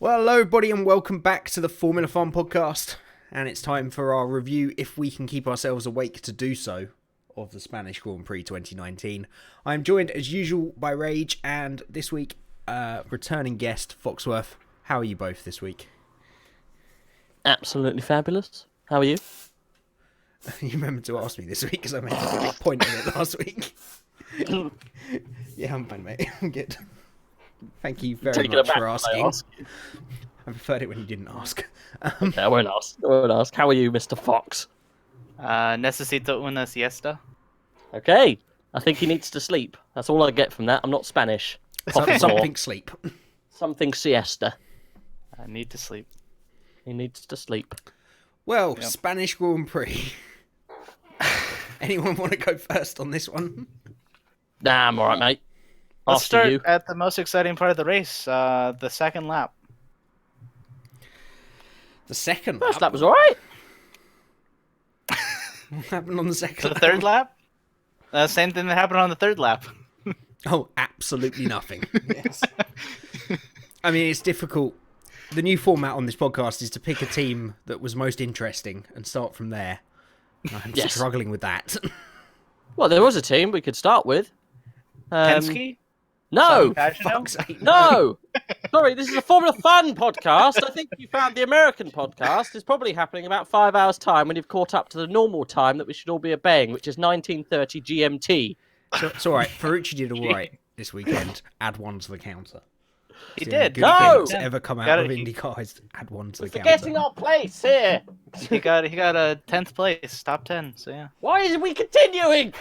Well, hello everybody and welcome back to the Formula Fun podcast. And it's time for our review, if we can keep ourselves awake to do so, of the Spanish Gran Prix 2019. I'm joined as usual by Rage and this week, returning guest Foxworth. How are you both this week? Absolutely fabulous. How are you? You remembered to ask me this week because I made a big point of it last week. Yeah, I'm fine, mate. I'm good. Thank you very much for asking. I preferred it when you didn't ask. Okay, I won't ask. How are you, Mr. Fox? Necesito una siesta. Okay. I think he needs to sleep. That's all I get from that. I'm not Spanish. Something sleep. Something siesta. I need to sleep. He needs to sleep. Well, yep. Spanish Gran Prix. Anyone want to go first on this one? Nah, I'm alright, mate. Let's start at the most exciting part of the race, the second lap. The second First lap was alright. What happened on the second lap? The third lap? Same thing that happened on the third lap. Oh, absolutely nothing. Yes. I mean, it's difficult. The new format on this podcast is to pick a team that was most interesting and start from there. I'm struggling with that. Well, there was a team we could start with. Penske? No! No! Sorry, this is a Formula Fun podcast. I think you found the American podcast is probably happening about 5 hours' time when you've caught up to the normal time that we should all be obeying, which is 19:30 GMT. So, it's all right. Ferrucci did all right this weekend. Add one to the counter. He did. Good things ever come out of IndyCar is add one to the counter. Forgetting our place here. He got a 10th place, top 10. So yeah. Why is we continuing?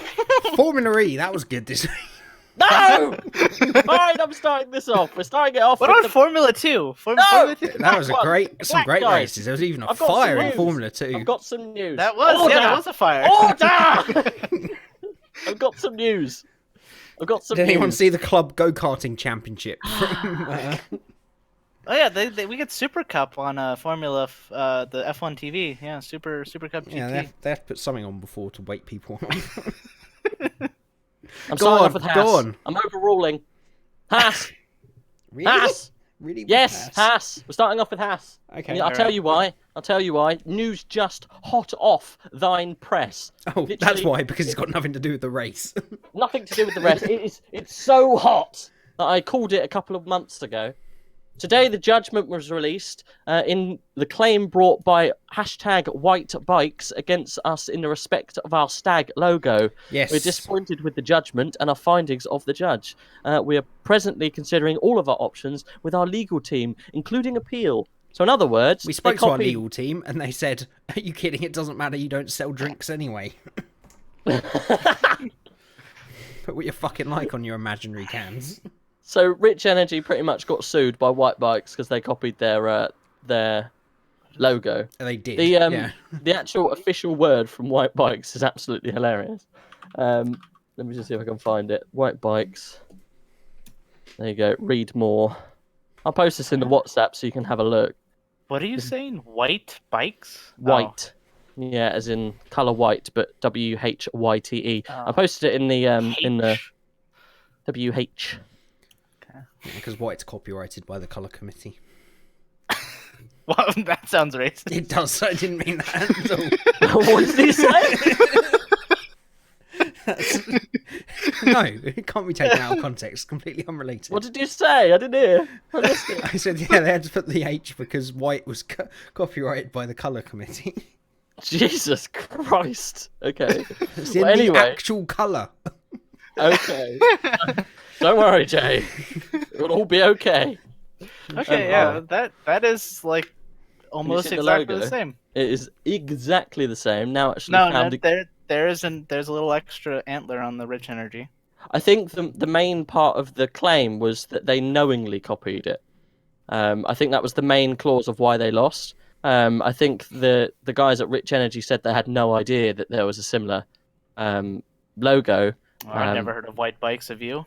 Formula E, that was good this week. No! Fine, I'm starting this off. We're starting it off. What about Formula 2? Formula 2? That was some great races. There was even a fire in Formula 2. I've got some news. That was a fire. Order! I've got some news. Did anyone see the Club Go-Karting Championship? Oh yeah, we get Super Cup on Formula, the F1 TV. Yeah, Super Cup GT. Yeah, they have to put something on before to wake people on. I'm starting off with Haas. I'm overruling. Haas. Really? Haas. Really? Yes, Haas. We're starting off with Haas. Okay. I'll tell you why. News just hot off thine press. Oh, literally, that's why, because it's got nothing to do with the race. Nothing to do with the race. It's so hot that I called it a couple of months ago. Today, the judgment was released in the claim brought by #WhiteBikes against us in the respect of our stag logo. Yes. We're disappointed with the judgment and our findings of the judge. We are presently considering all of our options with our legal team, including appeal. So in other words... We spoke to our legal team and they said, are you kidding? It doesn't matter. You don't sell drinks anyway. Put what you fucking like on your imaginary cans. So Rich Energy pretty much got sued by White Bikes because they copied their logo. They did. The actual official word from White Bikes is absolutely hilarious. Let me just see if I can find it. White Bikes. There you go. Read more. I'll post this in the WhatsApp so you can have a look. What are you saying? White Bikes? White. Oh. Yeah, as in colour white, but WHYTE. I posted it in the WH. Because White's copyrighted by the Colour Committee. Well, that sounds racist. It does. I didn't mean that at all. What did he say? No, it can't be taken out of context. Completely unrelated. What did you say? I didn't hear. I said, yeah, they had to put the H because White was copyrighted by the Colour Committee. Jesus Christ. Okay. It's in the actual colour. Okay. Don't worry, Jay. It'll all be okay. Okay, that is like almost exactly the same. It is exactly the same. Now, actually, there's a little extra antler on the Rich Energy. I think the main part of the claim was that they knowingly copied it. I think that was the main clause of why they lost. I think the guys at Rich Energy said they had no idea that there was a similar logo. Well, I've never heard of White Bikes, have you?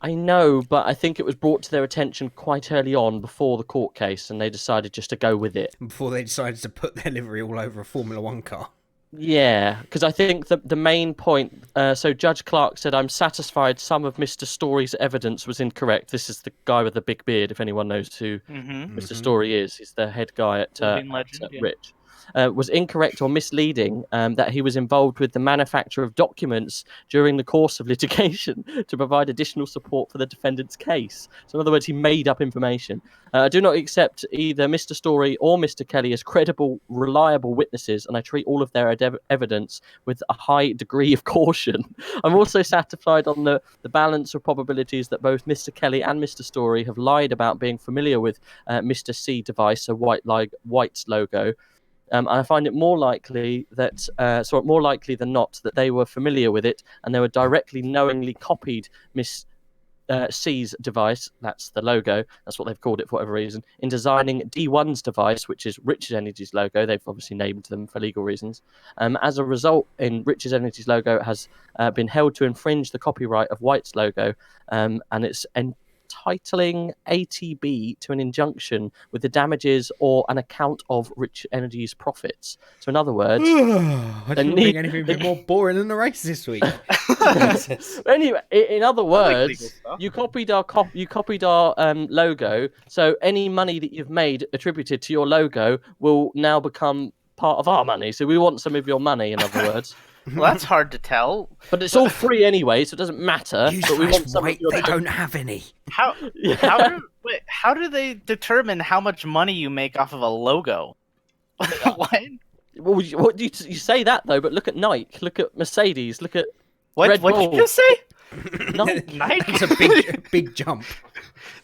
I know, but I think it was brought to their attention quite early on before the court case, and they decided just to go with it. Before they decided to put their livery all over a Formula 1 car. Yeah, because I think the main point. So Judge Clark said, "I'm satisfied some of Mr. Story's evidence was incorrect." This is the guy with the big beard. If anyone knows who Mm-hmm. Mr. Story is, he's the head guy Living at legend. Yeah. Rich. Was incorrect or misleading that he was involved with the manufacture of documents during the course of litigation to provide additional support for the defendant's case. So, in other words, he made up information. I do not accept either Mr. Story or Mr. Kelly as credible, reliable witnesses, and I treat all of their evidence with a high degree of caution. I'm also satisfied on the balance of probabilities that both Mr. Kelly and Mr. Story have lied about being familiar with Mr. C device, so White's logo. I find it more likely that, more likely than not, that they were familiar with it and they were directly, knowingly copied Miss C's device. That's the logo. That's what they've called it for whatever reason. In designing D1's device, which is Rich's Energy's logo, they've obviously named them for legal reasons. As a result, in Rich's Energy's logo has been held to infringe the copyright of White's logo, and it's entitling ATB to an injunction with the damages or an account of Rich Energy's profits. So, in other words, I didn't think anything would be more boring than the race this week. Jesus. Anyway, in other legal words, stuff. you copied our logo. So any money that you've made attributed to your logo will now become part of our money. So we want some of your money. In other words, Well, that's hard to tell. but it's all free anyway, so it doesn't matter. You But we want slash some white, of your. they don't have any. How how do they determine how much money you make off of a logo? What? Well, you say that though, but look at Nike, look at Mercedes, look at What Red did you Bull. just say? Nike. Nike? It's a big jump.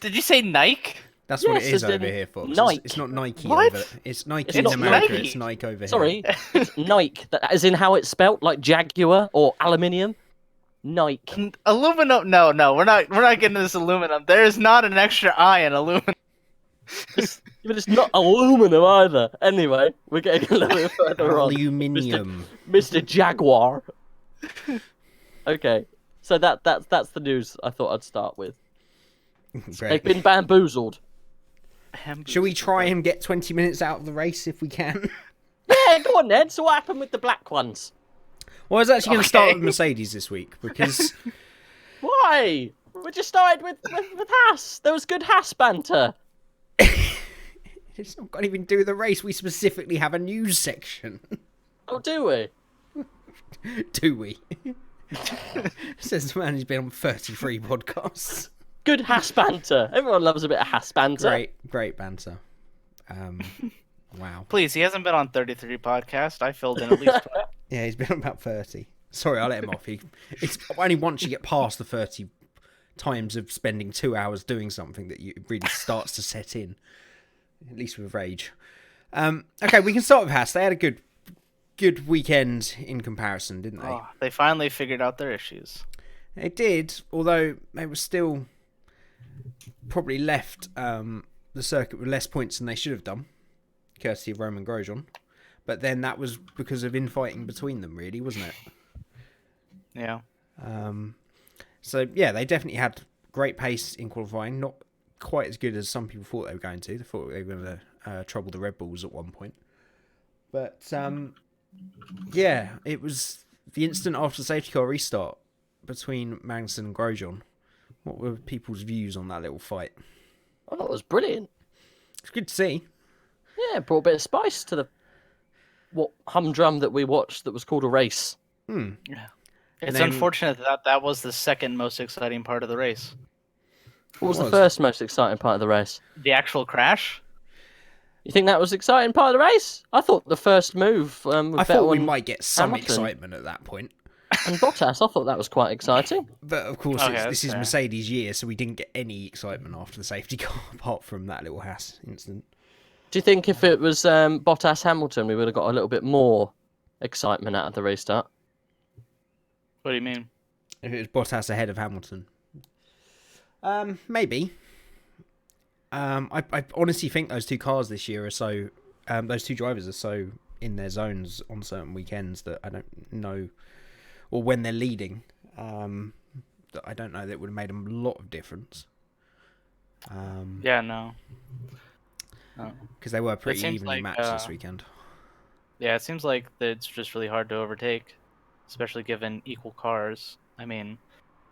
Did you say Nike? That's what it Yes, is as in over here, Fox. Nike. It's not Nike What? over. It's Nike It's in not America. Nike. It's Nike over here. Sorry, it's Nike. As in how it's spelt, like Jaguar or aluminium. Nike. Aluminum? No, we're not getting this aluminum. There is not an extra I in aluminum. But it's not aluminum either. Anyway, we're getting a little bit further on. Aluminium. Mr. Jaguar. Okay, so that's the news I thought I'd start with. They've Great. been bamboozled. Shall we try and get 20 minutes out of the race if we can? Yeah, go on, Ned. So what happened with the black ones? Well, I was actually going to start Okay. with Mercedes this week because Why? We just started with Haas. There was good Haas banter. it's not got anything to do with the race. We specifically have a news section. Oh, do we? Do we? Says the man who's been on 33 podcasts. Good Haas banter. Everyone loves a bit of Haas banter. Great banter. Wow. Please, he hasn't been on 33 podcast. I filled in at least 20. Yeah, he's been on about 30. Sorry, I let him off. It's only once you get past the 30 times of spending 2 hours doing something that it really starts to set in. At least with rage. Okay, we can start with Haas. They had a good weekend in comparison, didn't they? Oh, they finally figured out their issues. They did, although they were still probably left the circuit with less points than they should have done, courtesy of Roman Grosjean. But then that was because of infighting between them, really, wasn't it? Yeah. So, yeah, they definitely had great pace in qualifying. Not quite as good as some people thought they were going to. They thought they were going to trouble the Red Bulls at one point. But, yeah, it was the instant after the safety car restart between Magnussen and Grosjean. What were people's views on that little fight? Oh, that was brilliant. It's good to see. Yeah, brought a bit of spice to the humdrum that we watched that was called a race. Yeah. It's then- unfortunate that was the second most exciting part of the race. What was It the was. first most exciting part of the race? The actual crash? You think that was the exciting part of the race? I thought the first move with I thought we Vettel might get some Hamilton. excitement at that point. and Bottas. I thought that was quite exciting. But, of course, Okay, this that's is fair. Mercedes' year, so we didn't get any excitement after the safety car, apart from that little Haas incident. Do you think if it was Bottas Hamilton, we would have got a little bit more excitement out of the restart? What do you mean? If it was Bottas ahead of Hamilton. Maybe. I honestly think those two cars this year are so... those two drivers are so in their zones on certain weekends that I don't know... Or when they're leading, that I don't know that it would have made a lot of difference. Yeah, no. Because they were pretty seems evenly like, matched this weekend. Yeah, it seems like that it's just really hard to overtake, especially given equal cars. I mean,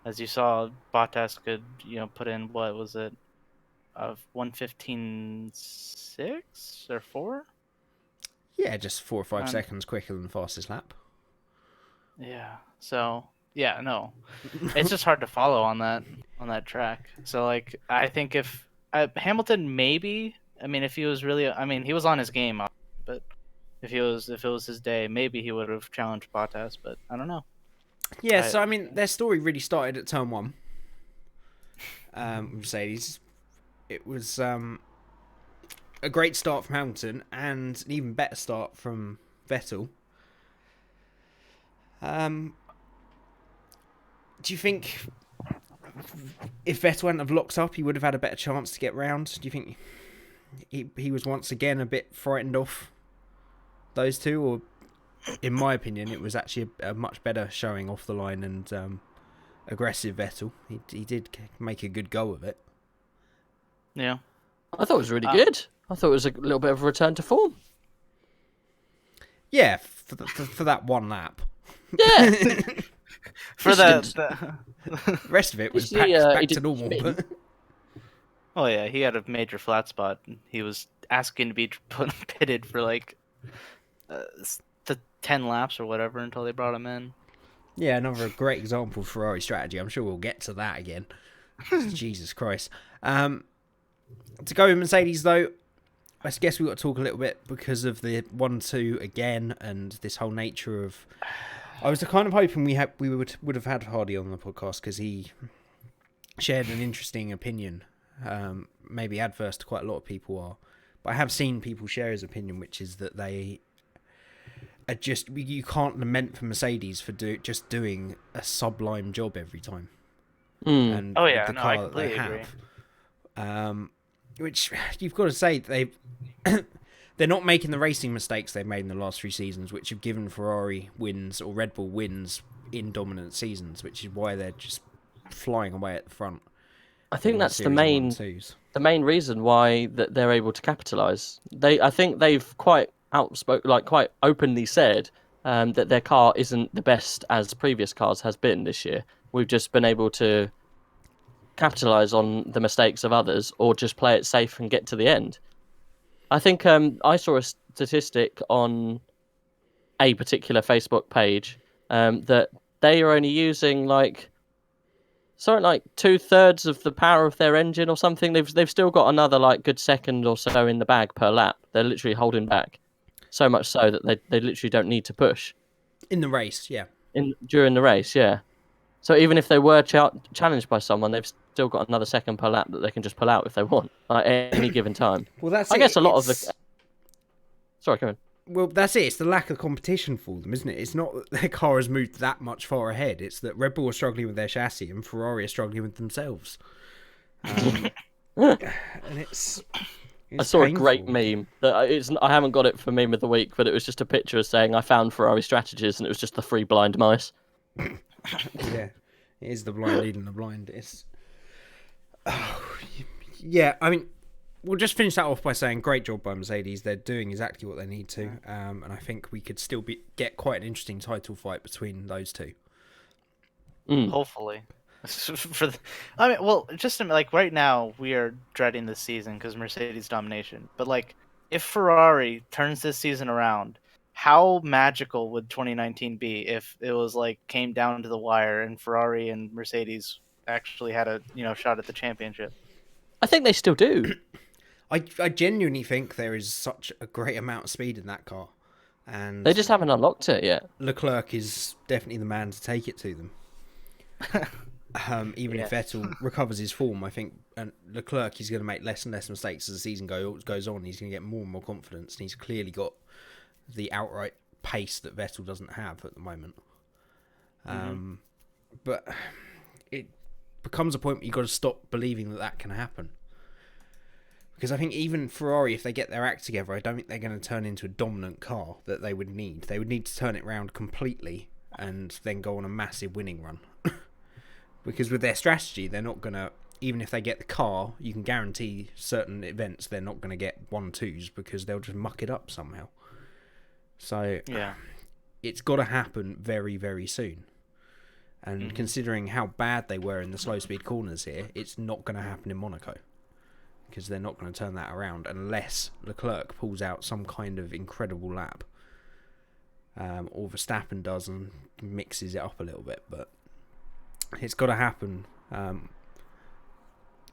as you saw, Bottas could, put in what was it, of 1:15.6 or 4? Yeah, just 4 or 5 Um, seconds quicker than the fastest lap. yeah. So yeah, no, it's just hard to follow on that track. So like, I think if Hamilton maybe, I mean, if he was really, I mean, he was on his game, but if it was his day, maybe he would have challenged Bottas. But I don't know. Yeah, I so I mean, their story really started at turn one. Mercedes. It was a great start from Hamilton and an even better start from Vettel. Do you think if Vettel hadn't have locked up, he would have had a better chance to get round? Do you think he was once again a bit frightened off those two? Or, in my opinion, it was actually a much better showing off the line and aggressive Vettel. He did make a good go of it. yeah. I thought it was really good. I thought it was a little bit of a return to form. Yeah, for that one lap. Yeah. For The rest of it was back he to did normal. spin. Oh yeah, he had a major flat spot. He was asking to be pitted for like the 10 laps or whatever until they brought him in. Yeah, another great example of Ferrari strategy. I'm sure we'll get to that again. Jesus Christ. To go with Mercedes, though, I guess we've got to talk a little bit because of the 1-2 again and this whole nature of... I was kind of hoping we would have had Hardy on the podcast because he shared an interesting opinion, maybe adverse to quite a lot of people are. But I have seen people share his opinion, which is that they are just... You can't lament for Mercedes for just doing a sublime job every time. And Oh yeah, the no, car I that they completely have. Which you've got to say they're not making the racing mistakes they've made in the last 3 seasons, which have given Ferrari wins or Red Bull wins in dominant seasons, which is why they're just flying away at the front. I think that's the main main reason why that they're able to capitalise. I think they've quite openly said that their car isn't the best as previous cars has been this year. We've just been able to capitalise on the mistakes of others or just play it safe and get to the end. I think I saw a statistic on a particular Facebook page that they are only using something like 2/3 of the power of their engine or something. They've still got another good second or so in the bag per lap. They're literally holding back, so much so that they literally don't need to push in the race. Yeah, during the race. Yeah. So even if they were challenged by someone, they've still got another second per lap that they can just pull out if they want at any given time. Well, that's I guess a lot of the. Sorry, come on. Well, that's it. It's the lack of competition for them, isn't it? It's not that their car has moved that much far ahead. It's that Red Bull are struggling with their chassis and Ferrari are struggling with themselves. And it's I saw painful. a great meme that I haven't got it for meme of the week, but it was just a picture saying I found Ferrari strategies, and it was just the 3 blind mice. Yeah, it is the blind leading the blind. Yeah, I mean, we'll just finish that off by saying great job by Mercedes. They're doing exactly what they need to, and I think we could still get quite an interesting title fight between those two. Hopefully. Just right now we are dreading this season because Mercedes domination. But if Ferrari turns this season around, how magical would 2019 be if it was came down to the wire and Ferrari and Mercedes actually had a shot at the championship? I think they still do. I genuinely think there is such a great amount of speed in that car, and they just haven't unlocked it yet. Leclerc is definitely the man to take it to them. Even if Vettel recovers his form, I think Leclerc is going to make less and less mistakes as the season goes on. He's going to get more and more confidence, and he's clearly got the outright pace that Vettel doesn't have at the moment. But it becomes a point where you've got to stop believing that can happen. Because I think even Ferrari, if they get their act together, I don't think they're going to turn into a dominant car that they would need. They would need to turn it around completely and then go on a massive winning run. Because with their strategy, they're not going to... Even if they get the car, you can guarantee certain events they're not going to get 1-2s because they'll just muck it up somehow. So Yeah. it's got to happen very, very soon. And considering how bad they were in the slow speed corners here, it's not going to happen in Monaco. Because they're not going to turn that around unless Leclerc pulls out some kind of incredible lap. Or Verstappen does and mixes it up a little bit. But it's got to happen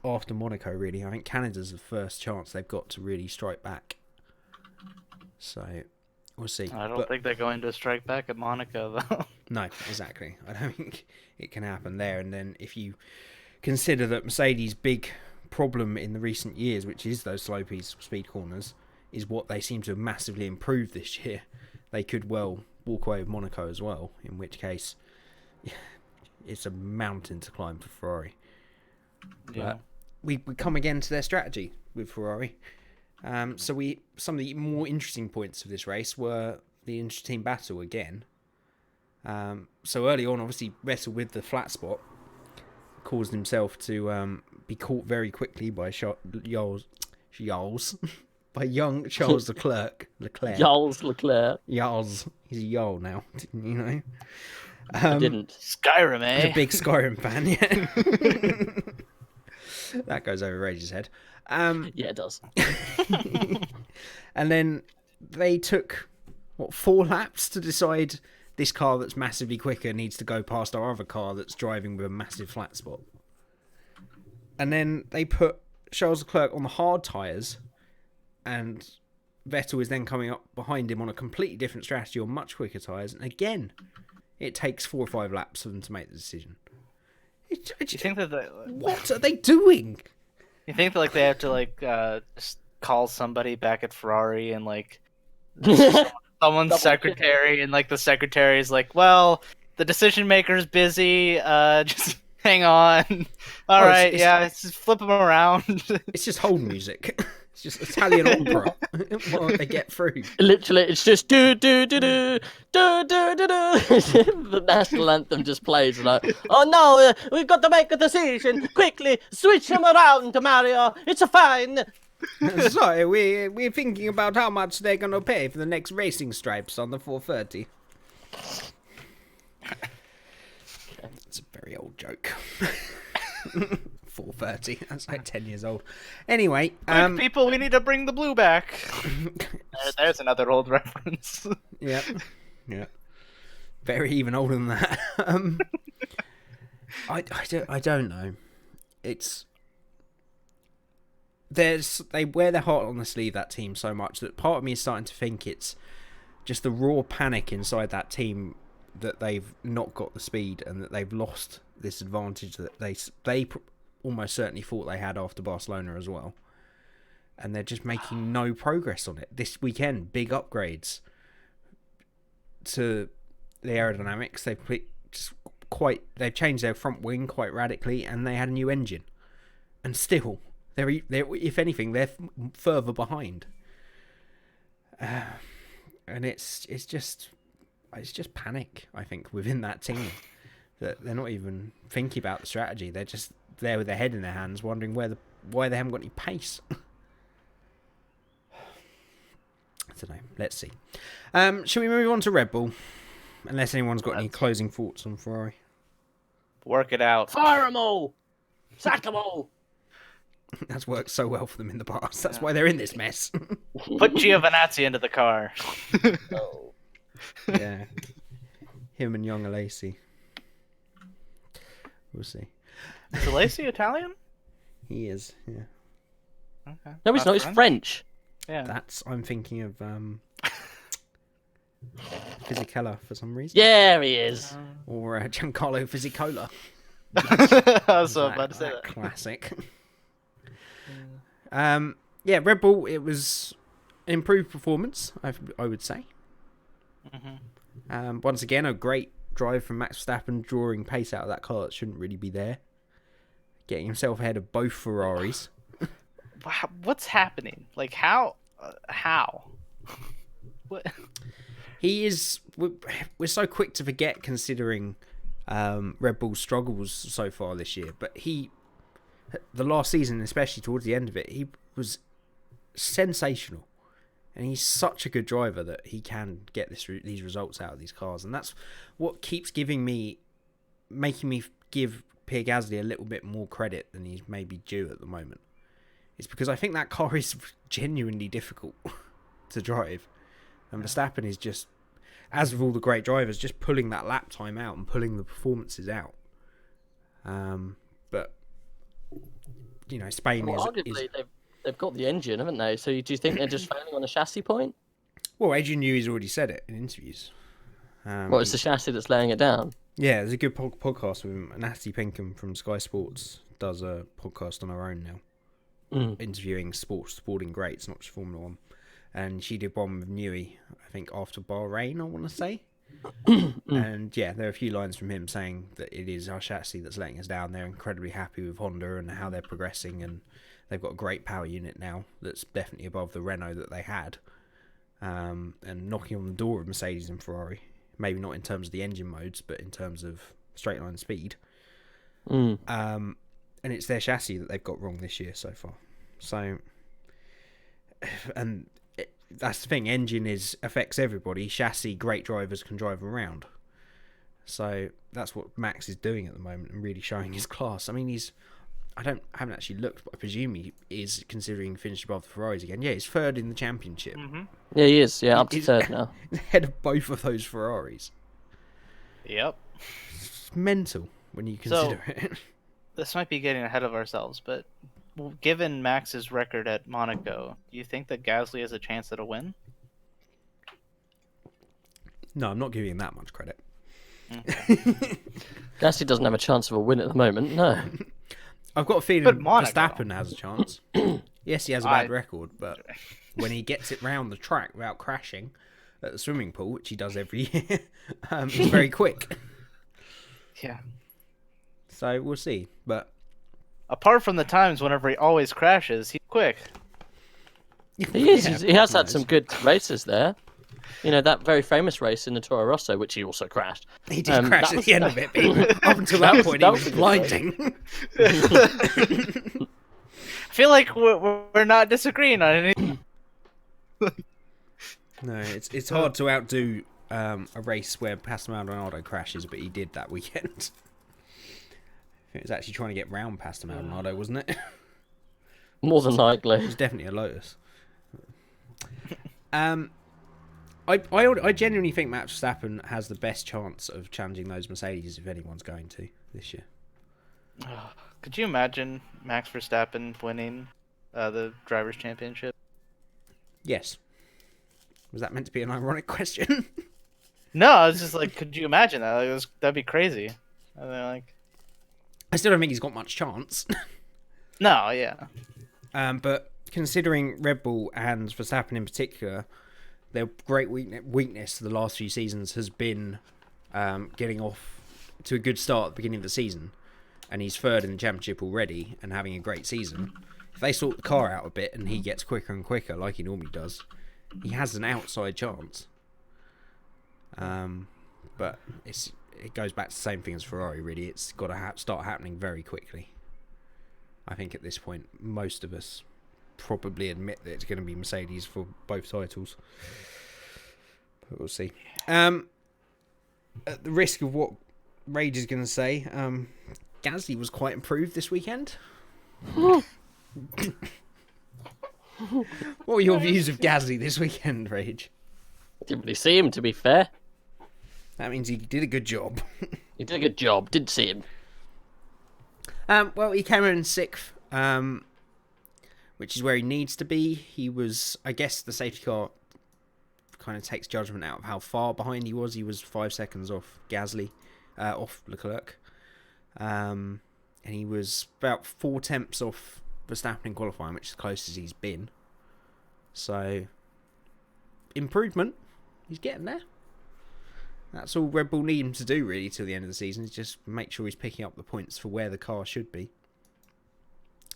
after Monaco, really. I think Canada's the first chance they've got to really strike back. So we'll see. I don't think they're going to strike back at Monaco, though. No, exactly. I don't think it can happen there. And then if you consider that Mercedes' big problem in the recent years, which is those slow speed corners, is what they seem to have massively improved this year, they could well walk away with Monaco as well, in which case it's a mountain to climb for Ferrari. Yeah. But we come again to their strategy with Ferrari. So some of the more interesting points of this race were the inter-team battle again. So early on, obviously, Vettel with the flat spot caused himself to be caught very quickly by by young Charles Leclerc. Charles Leclerc. He's a Jarl now, you know. I didn't. Skyrim, He's eh? a big Skyrim fan, yeah. That goes over Rage's head. Yeah, it does. And then they took, 4 laps to decide this car that's massively quicker needs to go past our other car that's driving with a massive flat spot. And then they put Charles Leclerc on the hard tyres, and Vettel is then coming up behind him on a completely different strategy on much quicker tyres. And again, it takes 4 or 5 laps for them to make the decision. You think that What are they doing? you think that they have to just call somebody back at Ferrari and someone's secretary, and the secretary is like, well, the decision maker's busy. Just hang on. All right, let's just flip them around. It's just hold music. It's just Italian opera while they get through. Literally, it's just do do do do do do do do. The national anthem just plays, oh no, we've got to make a decision. Quickly, switch him around to Mario. It's a fine. Sorry, we're thinking about how much they're going to pay for the next racing stripes on the 430. It's a very old joke. 430. That's like 10 years old. Anyway, people, we need to bring the blue back. There's another old reference. Yeah. Very even older than that. I don't know. They wear their heart on the sleeve, that team, so much that part of me is starting to think it's just the raw panic inside that team that they've not got the speed and that they've lost this advantage that they almost certainly thought they had after Barcelona as well. And they're just making no progress on it. This weekend, big upgrades to the aerodynamics. They've changed their front wing quite radically, and they had a new engine. And still, they're if anything, they're further behind. And it's just panic, I think, within that team. That they're not even thinking about the strategy. They're just there with their head in their hands, wondering why they haven't got any pace. I don't know. Let's see. Shall we move on to Red Bull? Unless anyone's got any closing thoughts on Ferrari. Work it out. Fire them all. Sack them all. That's worked so well for them in the past. That's why they're in this mess. Put Giovinazzi into the car. Oh. Yeah. Him and young Alesi. We'll see. Is Alesi Italian? He is, yeah. Okay. No, he's not. He's French. Yeah. I'm thinking of Fisichella for some reason. Yeah, he is. Or Giancarlo Fisicola. I was so about to say that. Classic. Yeah, Red Bull, it was an improved performance, I would say. Mm-hmm. Once again, a great drive from Max Verstappen, drawing pace out of that car that shouldn't really be there. Getting himself ahead of both Ferraris. What's happening? How? What? He is... We're so quick to forget, considering Red Bull's struggles so far this year. But the last season, especially towards the end of it, he was sensational. And he's such a good driver that he can get these results out of these cars. And that's what keeps making me give Pierre Gasly a little bit more credit than he's maybe due at the moment. It's because I think that car is genuinely difficult to drive. And Verstappen is just, as with all the great drivers, just pulling that lap time out and pulling the performances out. But, Spain arguably they've got the engine, haven't they? So do you think they're just failing on the chassis point? Well, Adrian Newey's already said it in interviews. It's the chassis that's laying it down? Yeah, there's a good podcast with him. Natalie Pinkham from Sky Sports does a podcast on her own now, interviewing sporting greats, not just Formula 1. And she did one with Newey, I think, after Bahrain, I want to say. And yeah, there are a few lines from him saying that it is our chassis that's letting us down. They're incredibly happy with Honda and how they're progressing, and they've got a great power unit now that's definitely above the Renault that they had, and knocking on the door of Mercedes and Ferrari. Maybe not in terms of the engine modes, but in terms of straight line speed. And it's their chassis that they've got wrong this year so far. So, and that's the thing. Engine affects everybody. Chassis, great drivers can drive around. So that's what Max is doing at the moment and really showing his class. I mean, I haven't actually looked, but I presume he is considering finishing above the Ferraris again. Yeah, he's third in the championship. Mm-hmm. Yeah, he is. Yeah, up to third now. Ahead of both of those Ferraris. Yep. It's mental when you consider it. This might be getting ahead of ourselves, but given Max's record at Monaco, do you think that Gasly has a chance at a win? No, I'm not giving him that much credit. Okay. Gasly doesn't have a chance of a win at the moment, no. I've got a feeling Verstappen has a chance. Yes, he has a bad record, but when he gets it round the track without crashing at the swimming pool, which he does every year, he's very quick. Yeah. So we'll see. But apart from the times whenever he always crashes, he's quick. He is. He has had some good races there. That very famous race in the Toro Rosso, which he also crashed. He did crash at the end of it, but up until that point, he was blinding. I feel like we're not disagreeing on anything. No, it's hard to outdo a race where Pastor Maldonado crashes, but he did that weekend. It was actually trying to get round Pastor Maldonado, wasn't it? More than likely. It was definitely a Lotus. I genuinely think Max Verstappen has the best chance of challenging those Mercedes if anyone's going to this year. Could you imagine Max Verstappen winning the Drivers' Championship? Yes. Was that meant to be an ironic question? No, I was just like, could you imagine that? That'd be crazy. I still don't think he's got much chance. No, yeah. But considering Red Bull and Verstappen in particular, their great weakness the last few seasons has been getting off to a good start at the beginning of the season, and he's third in the championship already and having a great season. If they sort the car out a bit and he gets quicker and quicker like he normally does, he has an outside chance. But it goes back to the same thing as Ferrari, really. It's got to start happening very quickly. I think at this point, most of us probably admit that it's going to be Mercedes for both titles. But we'll see. At the risk of what Rage is going to say, Gasly was quite improved this weekend. What were your views of Gasly this weekend, Rage? Didn't really see him, to be fair. That means he did a good job. He did a good job. Didn't see him. Well, he came in sixth, which is where he needs to be. He was, I guess, the safety car kind of takes judgment out of how far behind he was. He was 5 seconds off Gasly, off Leclerc. And he was about 4 tenths off Verstappen in qualifying, which is the closest he's been. So, improvement. He's getting there. That's all Red Bull need him to do, really, till the end of the season, is just make sure he's picking up the points for where the car should be.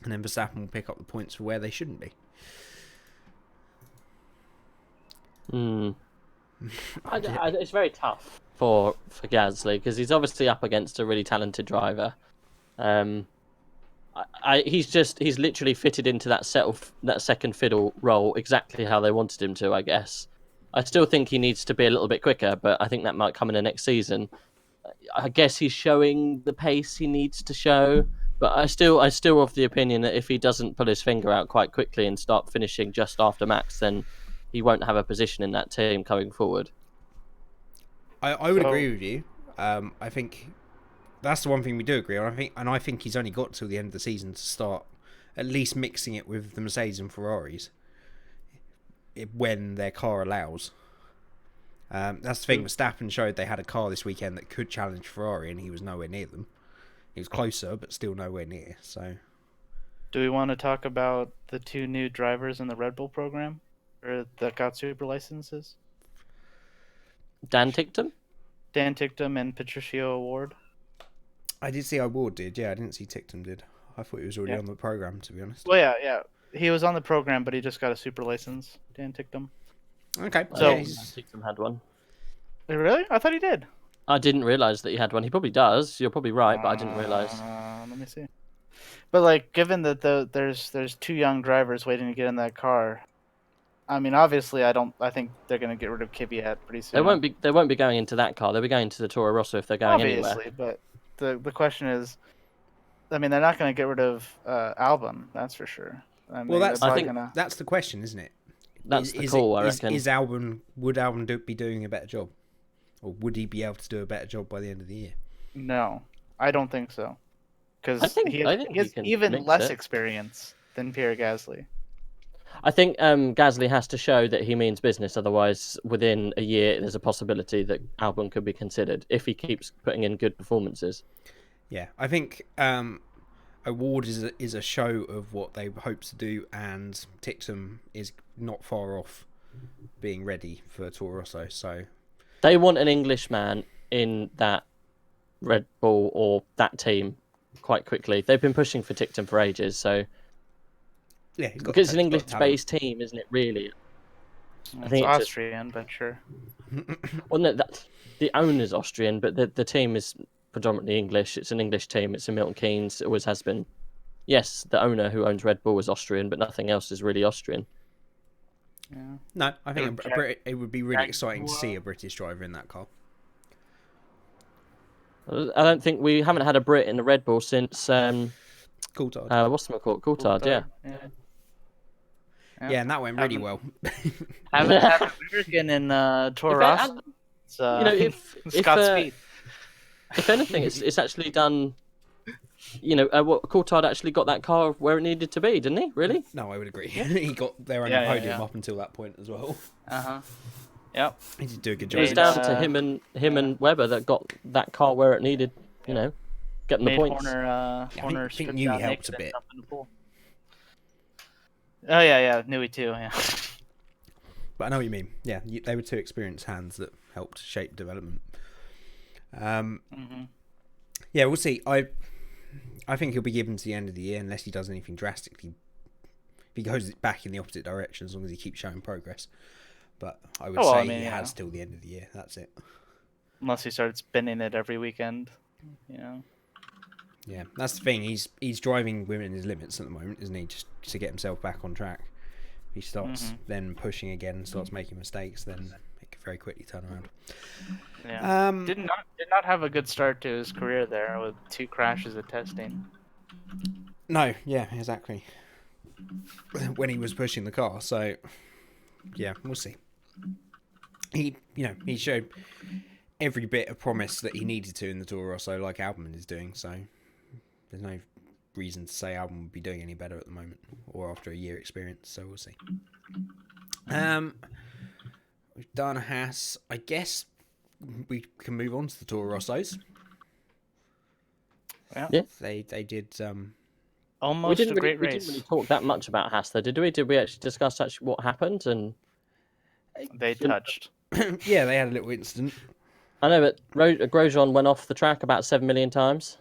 And then Verstappen will pick up the points for where they shouldn't be. It's very tough for Gasly, because he's obviously up against a really talented driver. He's literally fitted into that that second fiddle role exactly how they wanted him to, I guess. I still think he needs to be a little bit quicker, but I think that might come in the next season. I guess he's showing the pace he needs to show, but I still of the opinion that if he doesn't pull his finger out quite quickly and start finishing just after Max, then he won't have a position in that team going forward. I would agree with you. I think that's the one thing we do agree on. I think he's only got till the end of the season to start at least mixing it with the Mercedes and Ferraris when their car allows. That's the thing. Verstappen showed they had a car this weekend that could challenge Ferrari, and he was nowhere near them. He was closer, but still nowhere near. So, do we want to talk about the 2 new drivers in the Red Bull program, or that got super licenses? Dan Ticktum and Patricio Award. I did see Award did. Yeah, I didn't see Ticktum did. I thought he was already on the program, to be honest. Well, yeah. He was on the program, but he just got a super license. Dan Ticktum. Okay. So Ticktum had one. Really? I thought he did. I didn't realise that he had one. He probably does. You're probably right, but I didn't realise. Let me see. But like, given that there's 2 young drivers waiting to get in that car, I mean, obviously, I think they're going to get rid of Kvyat pretty soon. They won't be going into that car. They'll be going to the Toro Rosso if they're going obviously, anywhere. But the question is, I mean, they're not going to get rid of Albon, that's for sure. I mean, well, that's the question, isn't it? That's the call, I reckon. Would Albon be doing a better job? Or would he be able to do a better job by the end of the year? No, I don't think so. Because he has even less experience than Pierre Gasly. I think Gasly has to show that he means business. Otherwise, within a year, there's a possibility that Albon could be considered if he keeps putting in good performances. Yeah, I think Award is a show of what they hope to do, and Ticktum is not far off being ready for Toro Rosso. So they want an Englishman in that Red Bull or that team quite quickly. They've been pushing for Ticktum for ages, so yeah, because it's an English-based team, isn't it? Really, I think it's Austrian, but sure. Well, no, the owner's Austrian, but the team is predominantly English. It's an English team. It's a Milton Keynes. It always has been. Yes, the owner who owns Red Bull is Austrian, but nothing else is really Austrian. Yeah. No, I think it would be really exciting to see a British driver in that car. I don't think we haven't had a Brit in the Red Bull since Coulthard. What's the called? Coulthard, yeah. Yeah, and that went really well. Haven't had an American in Toro Rosso. If Scott Speed. If anything, it's actually done. What Coulthard actually got that car where it needed to be, didn't he? Really? No, I would agree. He got there on the podium up until that point as well. Yep. He did do a good job. It was down to him and Webber that got that car where it needed. Getting the points. Horner I think Newey helped a bit. Oh yeah, Newey too. Yeah. But I know what you mean. Yeah, they were 2 experienced hands that helped shape development. Yeah, we'll see. I think he'll be given to the end of the year unless he does anything drastically. If he goes back in the opposite direction, as long as he keeps showing progress. But I would say he has till the end of the year. That's it. Unless he starts spinning it every weekend, Yeah, that's the thing. He's driving within his limits at the moment, isn't he? Just to get himself back on track. If he starts then pushing again and starts making mistakes, then it could very quickly turn around. Yeah. Did not have a good start to his career there with 2 crashes at testing. No, yeah, exactly. When he was pushing the car, so yeah, we'll see. He showed every bit of promise that he needed to in the Toro Rosso, like Albon is doing. So there's no reason to say Albon would be doing any better at the moment, or after a year experience. So we'll see. We've done Haas. I guess we can move on to the Toro Rossos. Yeah. They did. Almost a great race. We didn't really talk that much about Haas, though, did we? Did we actually discuss what happened? And they touched. Yeah, they had a little incident. I know, but Grosjean went off the track about 7 million times.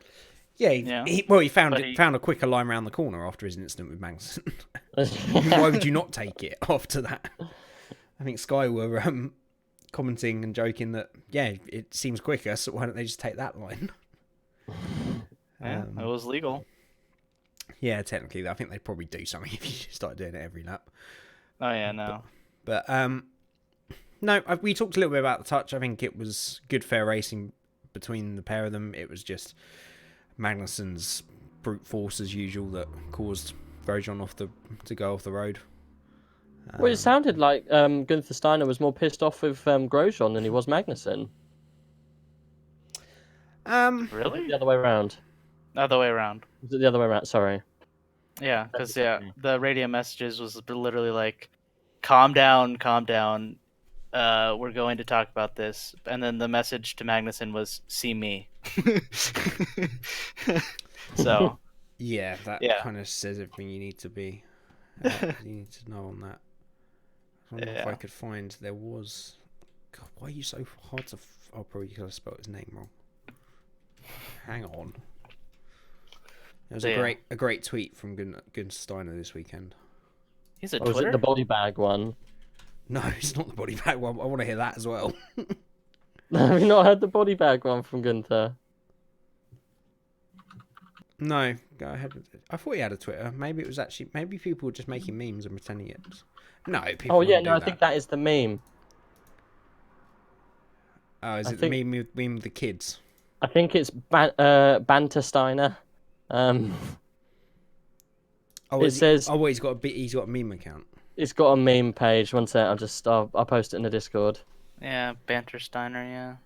Yeah, he found a quicker line around the corner after his incident with Magnussen. Why would you not take it after that? I think Sky were commenting and joking that it seems quicker, so why don't they just take that line? Yeah, it was legal. Yeah, technically, I think they'd probably do something if you started doing it every lap. Oh yeah, no. But no, we talked a little bit about the touch. I think it was good, fair racing between the pair of them. It was just Magnussen's brute force as usual that caused Grosjean to go off the road. Well, it sounded like Gunther Steiner was more pissed off with Grosjean than he was Magnussen. Really? The other way around. Other way around. Was it the other way around? Sorry. Yeah, because the radio messages was literally like, calm down, we're going to talk about this. And then the message to Magnussen was, see me. So yeah, that kind of says everything you need to be. You need to know on that. I don't know if I could find. There was. God, why are you so hard to? Oh, probably because I spelled his name wrong. Hang on. There was a great tweet from Gunther Steiner this weekend. He's a Or was Twitter? it the body bag one? No, it's not the body bag one. I want to hear that as well. Have you not heard the body bag one from Gunther? No, go ahead. I thought he had a Twitter. Maybe it was actually. Maybe people were just making memes and pretending it. No, people. Oh yeah, don't do no, I that. think that is the meme. Oh, is it the meme with the kids? I think it's Banter Steiner. Oh, It says. Oh, wait, he's got a meme account. It's got a meme page. One sec, I'll post it in the Discord. Yeah, Banter Steiner,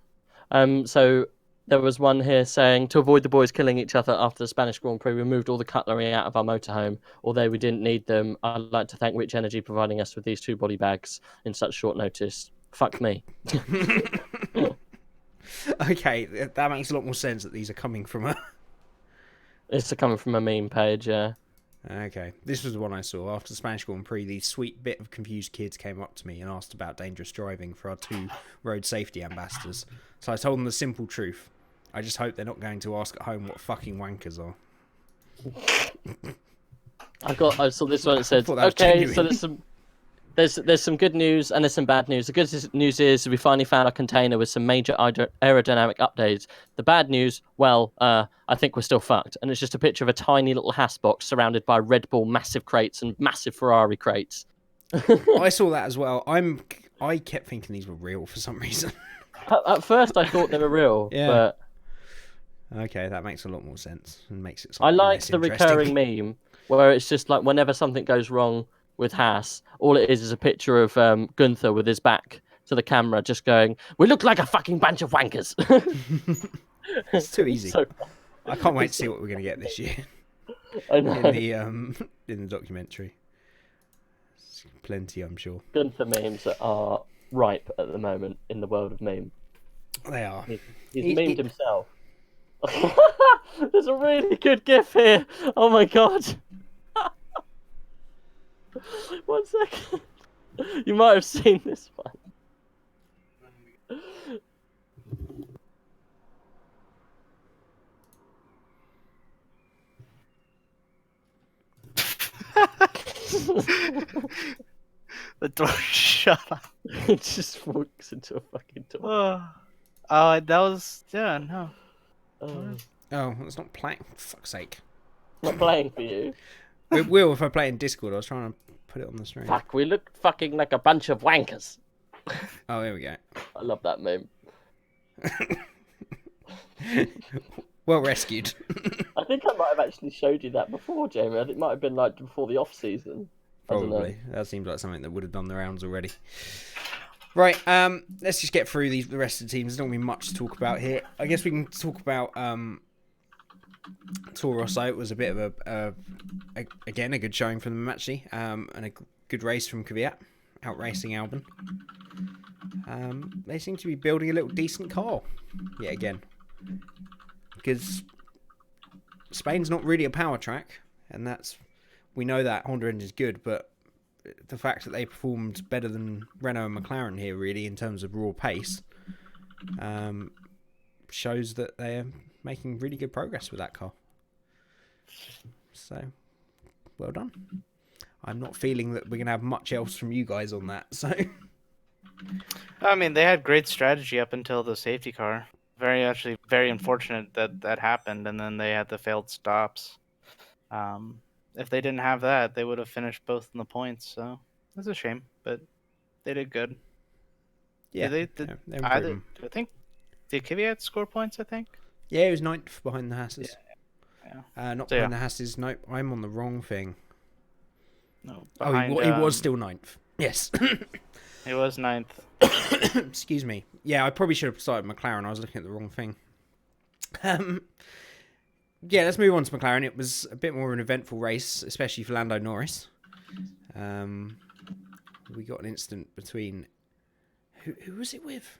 yeah. So there was one here saying, to avoid the boys killing each other after the Spanish Grand Prix, we moved all the cutlery out of our motorhome. Although we didn't need them, I'd like to thank Rich Energy providing us with these 2 body bags in such short notice. Fuck me. Okay, that makes a lot more sense that these are coming from a... It's coming from a meme page, yeah. Okay, this was the one I saw. After the Spanish Grand Prix, these sweet bit of confused kids came up to me and asked about dangerous driving for our 2 road safety ambassadors. So I told them the simple truth. I just hope they're not going to ask at home what fucking wankers are. I saw this one. It said, thought that was okay, genuine. so there's some good news and there's some bad news. The good news is we finally found our container with some major aerodynamic updates. The bad news, well, I think we're still fucked. And it's just a picture of a tiny little Haas box surrounded by Red Bull massive crates and massive Ferrari crates. I saw that as well. I kept thinking these were real for some reason. At first, I thought they were real, Yeah. but Okay, that makes a lot more sense and makes it. I like less the interesting. recurring meme where it's just like whenever something goes wrong with Haas, all it is a picture of Gunther with his back to the camera, just going, "We look like a fucking bunch of wankers." It's too easy. So, I can't wait to see what we're going to get this year I know. in the documentary. It's plenty, I'm sure. Gunther memes are ripe at the moment in the world of meme. They are. He's memed himself. There's a really good gif here. Oh my god. 1 second. You might have seen this one. The door shut up. It just walks into a fucking door. Oh, that was... Yeah, no. Oh, it's not playing. For fuck's sake. Not playing for you. It will if I play in Discord. I was trying to put it on the screen. Fuck, we look fucking like a bunch of wankers. Oh, there we go. I love that meme. Well rescued. I think I might have actually showed you that before, Jamie. I think it might have been like before the off season. Probably. That seems like something that would have done the rounds already. Right, let's just get through the rest of the teams. There's not going to be much to talk about here. I guess we can talk about Toro Rosso. It was a bit of again, a good showing from them, actually. And a good race from Kvyat, outracing Albon. They seem to be building a little decent car, yet again. Because Spain's not really a power track, and we know that Honda engine is good, but the fact that they performed better than Renault and McLaren here, really, in terms of raw pace, shows that they're making really good progress with that car. So, well done. I'm not feeling that we're going to have much else from you guys on that, so... I mean, they had great strategy up until the safety car. Very unfortunate that happened, and then they had the failed stops. if they didn't have that, they would have finished both in the points. So it's a shame, but they did good. Yeah, Did they? Did they're either? improving. I think did Kvyat score points? I think. Yeah, he was 9th behind the Hasses. Yeah. Not So, behind the Hasses. Nope, I'm on the wrong thing. No. Oh, Behind, he was still 9th. Yes. He was 9th. Excuse me. Yeah, I probably should have started McLaren. I was looking at the wrong thing. Yeah, let's move on to McLaren. It was a bit more of an eventful race, especially for Lando Norris. We got an incident between... Who was it with?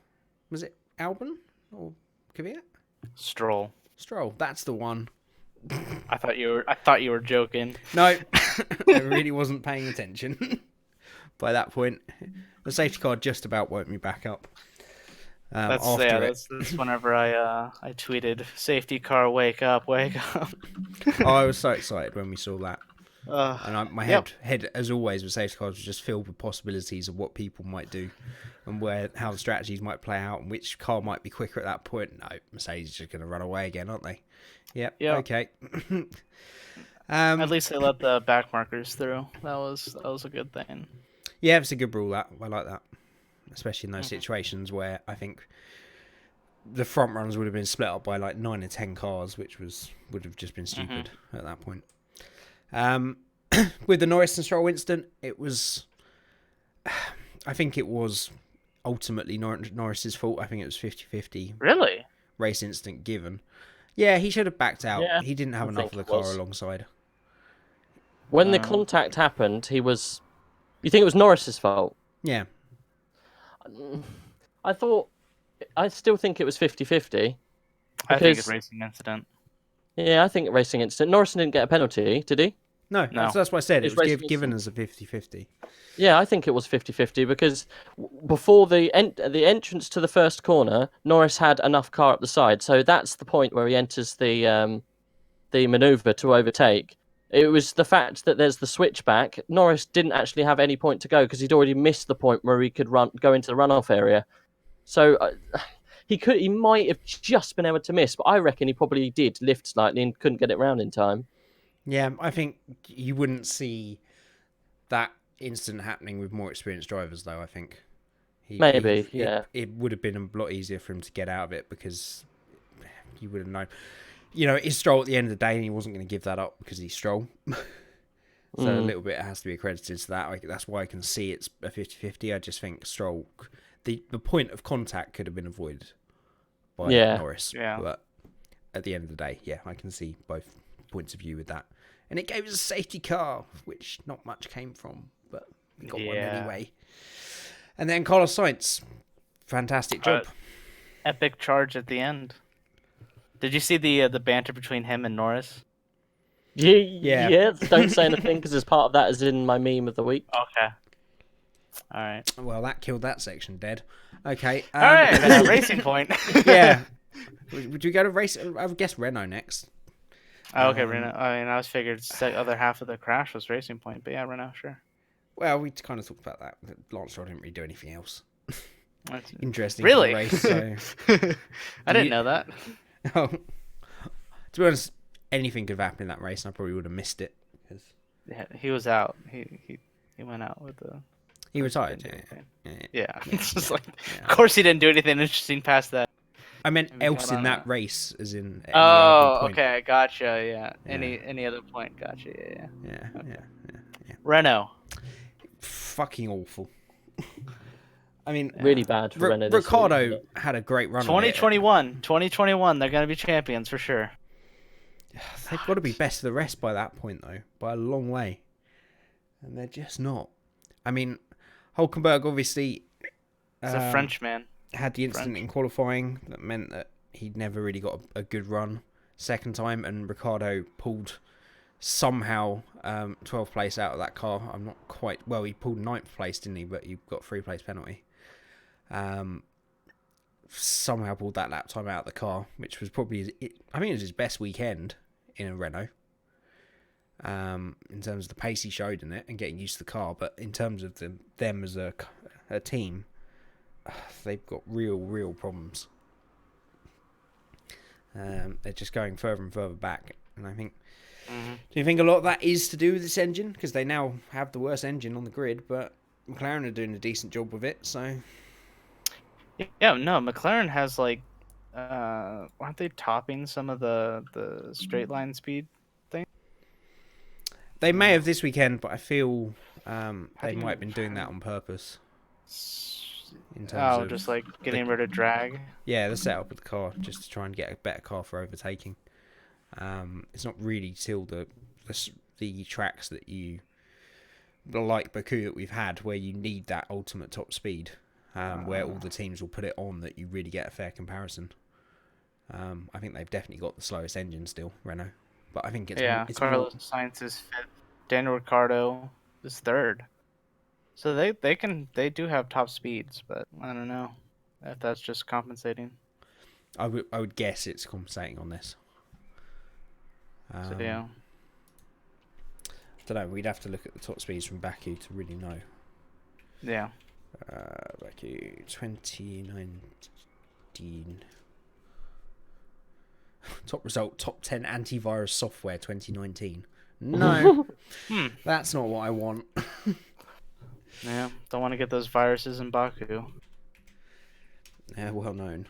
Was it Albon or Kvyat? Stroll. Stroll, that's the one. I thought you were joking. No, I really wasn't paying attention. By that point, the safety car just about woke me back up. That's whenever I tweeted safety car wake up. Oh, I was so excited when we saw that. And my Yep. head, as always, with safety cars was just filled with possibilities of what people might do and how the strategies might play out and which car might be quicker at that point. No, Mercedes is just going to run away again, aren't they? Yep. Okay. At least they let the back markers through. That was a good thing. Yeah, it's a good rule. That I like that, especially in those situations where I think the front runners would have been split up by like 9 or 10 cars, which would have just been stupid at that point. With the Norris and Stroll incident, it was, I think it was ultimately Norris's fault. I think it was 50-50 Really? race incident given. Yeah, he should have backed out. Yeah, He didn't have I enough think of the it car was. alongside. When the contact happened, he was... You think it was Norris's fault? Yeah. I still think it was 50-50. I think it's racing incident. Yeah, I think racing incident. Norris didn't get a penalty, did he? No. That's what I said. It It's was racing given as a 50-50. Yeah, I think it was 50-50 because before the entrance to the first corner, Norris had enough car up the side. So that's the point where he enters the manoeuvre to overtake. It was the fact that there's the switchback. Norris didn't actually have any point to go because he'd already missed the point where he could go into the runoff area. So he might have just been able to miss, but I reckon he probably did lift slightly and couldn't get it round in time. Yeah, I think you wouldn't see that incident happening with more experienced drivers, though. I think it would have been a lot easier for him to get out of it because you would have known. It's Stroll at the end of the day, and he wasn't going to give that up because he's Stroll. So a little bit has to be accredited to that. That's why I can see it's a 50-50. I just think Stroll, the point of contact could have been avoided by Norris. Yeah. But at the end of the day, yeah, I can see both points of view with that. And it gave us a safety car, which not much came from, but we got one anyway. And then Carlos Sainz, fantastic job. Epic charge at the end. Did you see the banter between him and Norris? Yeah. Don't say anything because as part of that is in my meme of the week. Okay. All right. Well, that killed that section dead. Okay. All right. Then a racing point. Yeah. Would you go to race? I would guess Renault next. Oh, okay, Renault. I mean, I was figured the other half of the crash was Racing Point, but yeah, Renault, sure. Well, we kind of talked about that. Lance Stroll didn't really do anything else. Interesting. Really? Race, so. I didn't know that. Oh. To be honest, anything could have happened in that race, and I probably would have missed it. Yeah, he was out. He went out with the. He retired. Yeah. It's just like, of course, he didn't do anything interesting past that. I meant else in that race, as in. Oh, okay, gotcha. Yeah. Any other point? Gotcha. Yeah. Renault. Fucking awful. I mean, really bad for Renault. Ricciardo had a great run. 2021, they're going to be champions for sure. They've got to be best of the rest by that point, though, by a long way, and they're just not. I mean, Hulkenberg obviously. He's a Frenchman. Had the incident in qualifying that meant that he'd never really got a good run second time, and Ricciardo pulled somehow 12th place out of that car. I'm not quite... Well, he pulled 9th place, didn't he? But he got 3 place penalty. Somehow pulled that lap time out of the car, which was probably... I think it was his best weekend in a Renault. In terms of the pace he showed in it and getting used to the car. But in terms of them as a team... They've got real problems. They're just going further and further back, and I think Do you think a lot of that is to do with this engine? Because they now have the worst engine on the grid, but McLaren are doing a decent job with it, so... Yeah, no, McLaren has like, aren't they topping some of the straight line speed thing? They may have this weekend, but I feel they do might you- have been doing that on purpose. In terms Oh, of just like getting rid of drag. the setup of the car, just to try and get a better car for overtaking. It's not really till the tracks that you like Baku that we've had, where you need that ultimate top speed, where all the teams will put it on, that you really get a fair comparison. I think they've definitely got the slowest engine still, Renault, but I think it's Carlos Sainz is fifth. Daniel Ricciardo is third. So they do have top speeds, but I don't know if that's just compensating. I would guess it's compensating on this. So yeah. I don't know. We'd have to look at the top speeds from Baku to really know. Yeah. Baku 2019. Top result: top 10 antivirus software 2019. No, that's not what I want. Yeah. Don't want to get those viruses in Baku. Yeah, well known.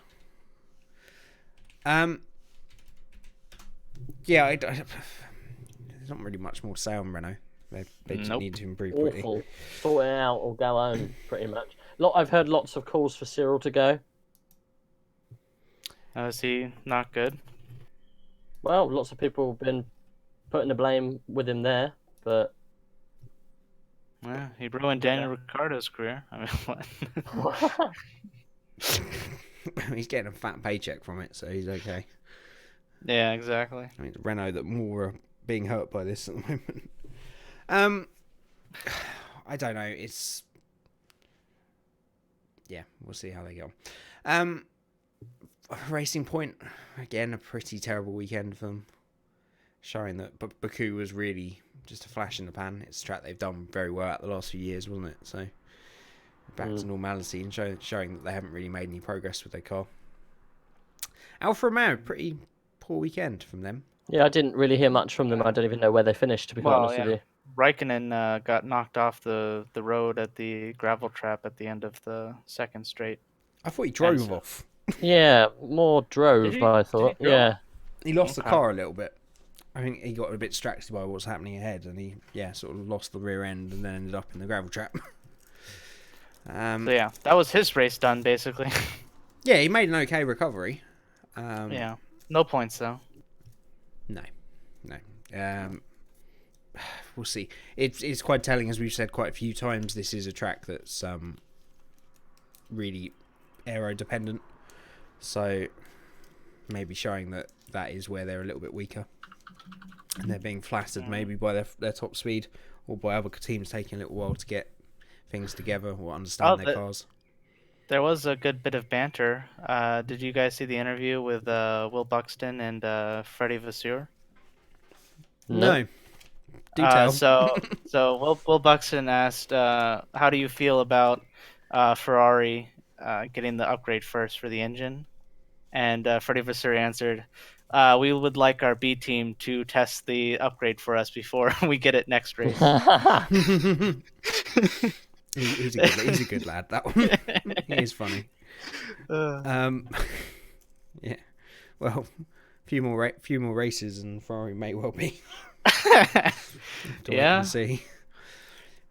Yeah, there's not really much more to say on Renault. They just need to improve pretty. Awful. Sort it out or go home, pretty much. I've heard lots of calls for Cyril to go. Is he not good? Well, lots of people have been putting the blame with him there, but Yeah, he ruined Daniel Ricciardo's career. I mean, what? He's getting a fat paycheck from it, so he's okay. Yeah, exactly. I mean, it's Renault that more are being hurt by this at the moment. I don't know. It's we'll see how they go. Racing Point, again, a pretty terrible weekend for them, showing that Baku was really just a flash in the pan. It's a track they've done very well at the last few years, wasn't it? So back to normality and showing that they haven't really made any progress with their car. Alfa Romeo, pretty poor weekend from them. Yeah, I didn't really hear much from them. I don't even know where they finished, to be quite honest with you. Raikkonen got knocked off the road at the gravel trap at the end of the second straight. I thought he drove off. Yeah, more drove, I thought. Yeah. He lost the car a little bit. I think he got a bit distracted by what's happening ahead, and he sort of lost the rear end and then ended up in the gravel trap. So yeah, that was his race done basically. Yeah, he made an okay recovery. Yeah, no points though. No. We'll see. It's quite telling, as we've said quite a few times. This is a track that's really aero dependent, so maybe showing that is where they're a little bit weaker, and they're being flattered maybe by their top speed, or by other teams taking a little while to get things together or understand their cars. There was a good bit of banter. Did you guys see the interview with Will Buxton and Freddie Vasseur? No. Do tell. So Will Buxton asked, "How do you feel about Ferrari getting the upgrade first for the engine?" And Freddie Vasseur answered, "We would like our B team to test the upgrade for us before we get it next race." He's a good lad. That one. He is funny. Yeah. Well, few more races, and Ferrari may well be. Yeah. See.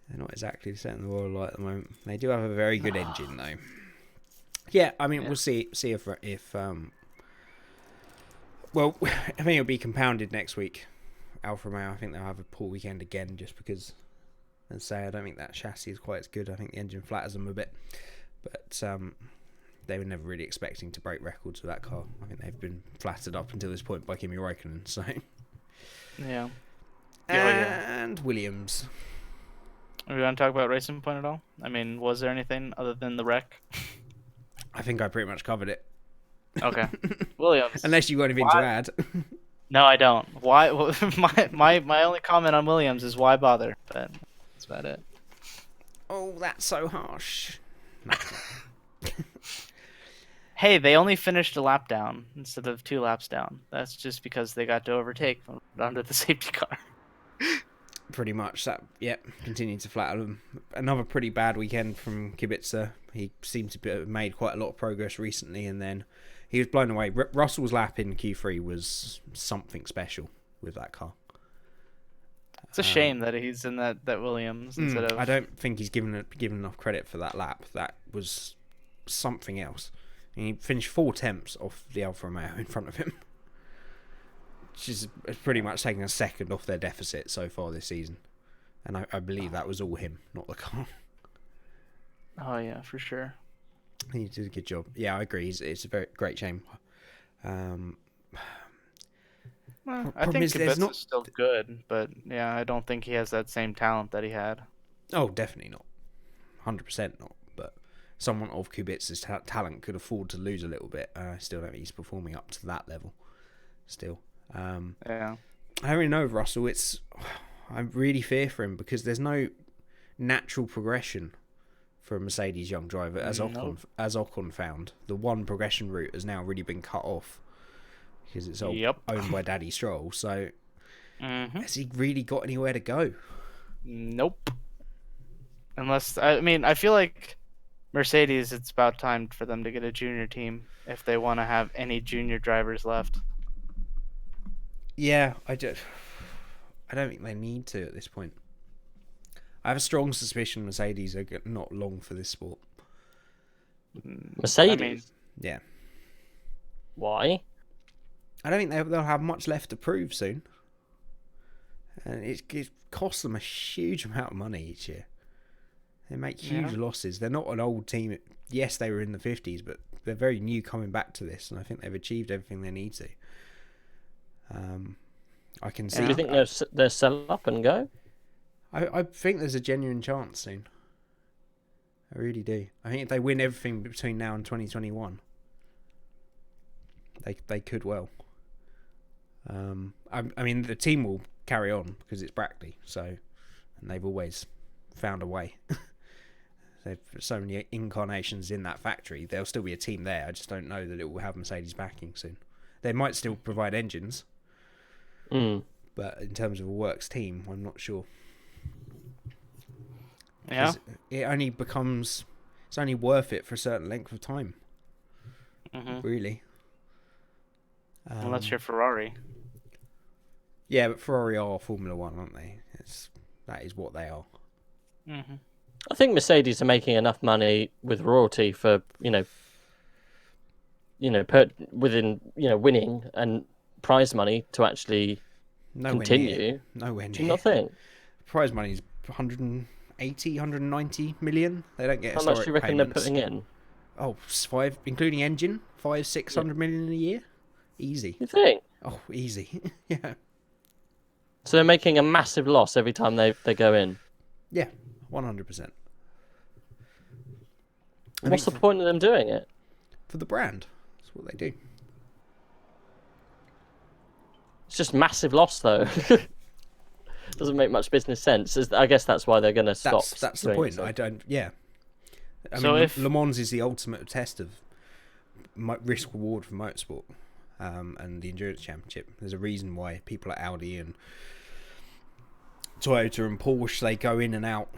They're not exactly setting the world alight at the moment. They do have a very good engine, though. Yeah, I mean, we'll see if well, I think it'll be compounded next week. Alfa Romeo, I think they'll have a poor weekend again, just because, as I say, I don't think that chassis is quite as good. I think the engine flatters them a bit, but they were never really expecting to break records with that car. I think they've been flattered up until this point by Kimi Räikkönen. So yeah. And Williams. Are we going to talk about Racing Point at all? I mean, was there anything other than the wreck? I think I pretty much covered it. Okay. Williams. Unless you got anything to add. No, I don't. Why? My only comment on Williams is why bother? But that's about it. Oh, that's so harsh. No. Hey, they only finished a lap down instead of 2 laps down. That's just because they got to overtake under the safety car. Pretty much that. Yep, continued to flatter them. Another pretty bad weekend from Kubica. He seemed to have made quite a lot of progress recently, and then he was blown away. Russell's lap in Q3 was something special with that car. It's a shame that he's in that Williams instead of. I don't think he's given enough credit for that lap. That was something else. And he finished 4 tenths off the Alfa Romeo in front of him, which is pretty much taking a second off their deficit so far this season. And I believe that was all him, not the car. Oh yeah, for sure. He did a good job. Yeah, I agree. It's a very great shame. Well, I think Kubica's still good, but yeah, I don't think he has that same talent that he had. Oh, definitely not. 100% not. But someone of Kubica's talent could afford to lose a little bit. I still don't think he's performing up to that level. Still. Yeah. I don't really know Russell. I really fear for him because there's no natural progression for a Mercedes young driver, as Ocon found. The one progression route has now really been cut off because it's all owned by Daddy Stroll. So has he really got anywhere to go? Nope. Unless, I feel like Mercedes, it's about time for them to get a junior team if they want to have any junior drivers left. Yeah, I don't think they need to at this point. I have a strong suspicion Mercedes are not long for this sport. Mercedes? Yeah. Why? I don't think they'll have much left to prove soon. And it costs them a huge amount of money each year. They make huge losses. They're not an old team. Yes, they were in the 50s, but they're very new coming back to this, and I think they've achieved everything they need to. I can see. Do you think they'll sell up and go? I think there's a genuine chance soon. I really do. I think if they win everything between now and 2021, they could well. I mean, the team will carry on because it's Brackley, and they've always found a way. There's so many incarnations in that factory. There'll still be a team there. I just don't know that it will have Mercedes backing soon. They might still provide engines, but in terms of a works team, I'm not sure. Yeah, it's only worth it for a certain length of time. Really. Unless you're Ferrari. Yeah, but Ferrari are Formula One, aren't they? That is what they are. I think Mercedes are making enough money with royalty for winning and prize money to actually continue. Nowhere near. Do you not think? Prize money is 180, 190 million. They don't get How historic much do you reckon payments. they're putting in? Oh, 5, including engine, 600 million a year. Easy. You think? Oh, easy. Yeah. So they're making a massive loss every time they go in. Yeah, 100%. What's the point of them doing it? For the brand. That's what they do. It's just massive loss, though. Doesn't make much business sense. I guess that's why they're going to stop. That's the point. I don't. Yeah. I So mean, if Le Mans is the ultimate test of risk reward for motorsport, and the endurance championship. There's a reason why people at Audi and Toyota and Porsche, they go in and out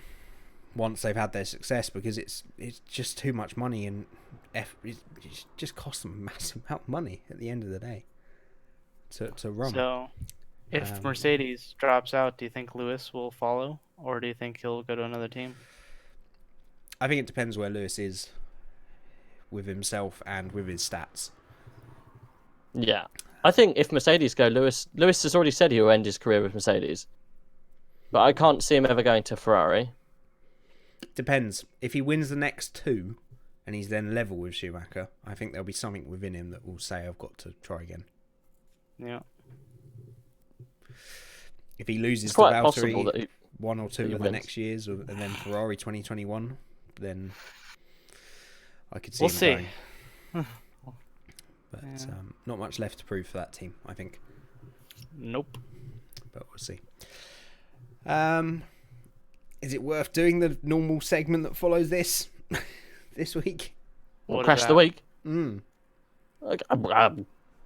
once they've had their success, because it's just too much money, and it just costs them a massive amount of money at the end of the day to run. So, if Mercedes drops out, do you think Lewis will follow, or do you think he'll go to another team? I think it depends where Lewis is with himself and with his stats. Yeah. I think if Mercedes go, Lewis has already said he'll end his career with Mercedes. But I can't see him ever going to Ferrari. Depends. If he wins the next 2 and he's then level with Schumacher, I think there'll be something within him that will say, I've got to try again. Yeah. If he loses to quite Valtteri possible that 1 or 2 of the wins. next years, and then Ferrari 2021, then I could see We'll him see. going. But not much left to prove for that team, I think. Nope. But we'll see. Is it worth doing the normal segment that follows this this week? We'll What is crash that? the week. I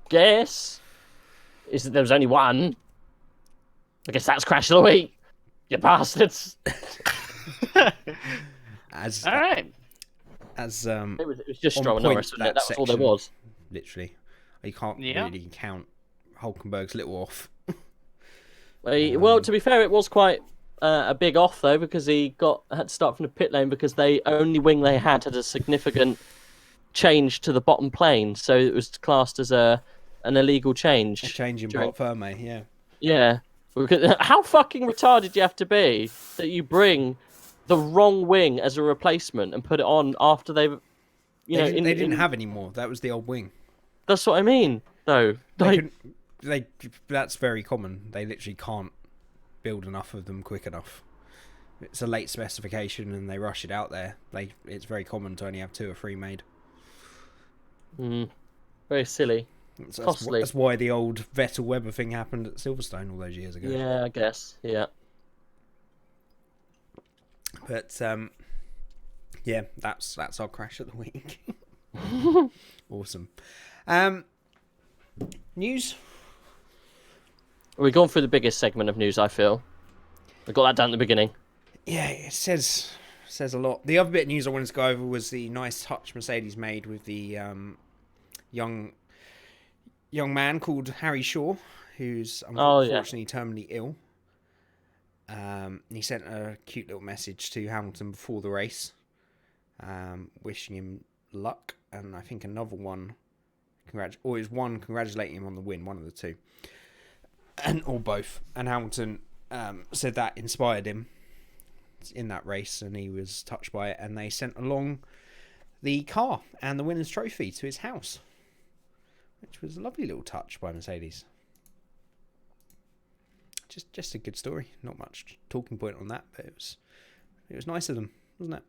guess. There was only one. I guess that's Crash of the Week. You bastards. As All right. as It was just on Stroll and point, Norris, wasn't it? That was all there section, was. literally. You can't Yeah. really count Hulkenberg's little off. Well, to be fair, it was quite a big off though, because he had to start from the pit lane because the only wing they had a significant change to the bottom plane, so it was classed as an illegal change. A change in during- part Ferme, yeah. Yeah. How fucking retarded do you have to be that you bring the wrong wing as a replacement and put it on after they've, They didn't have any more. That was the old wing. That's what I mean, though. That's very common. They literally can't build enough of them quick enough. It's a late specification and they rush it out there. It's very common to only have 2 or 3 made. Very silly. Costly. That's why the old Vettel Weber thing happened at Silverstone all those years ago. Yeah, I guess. Yeah. But yeah, that's our crash of the week. Awesome. News. We've gone through the biggest segment of news, I feel. We got that done at the beginning. Yeah, it says a lot. The other bit of news I wanted to go over was the nice touch Mercedes made with the young man called Harry Shaw, who's unfortunately terminally ill. He sent a cute little message to Hamilton before the race, wishing him luck, and I think another one, congratulating him on the win, one of the two, or both. And Hamilton said that inspired him in that race, and he was touched by it. And they sent along the car and the winner's trophy to his house, which was a lovely little touch by Mercedes. Just a good story. Not much talking point on that, but it was nice of them, wasn't it?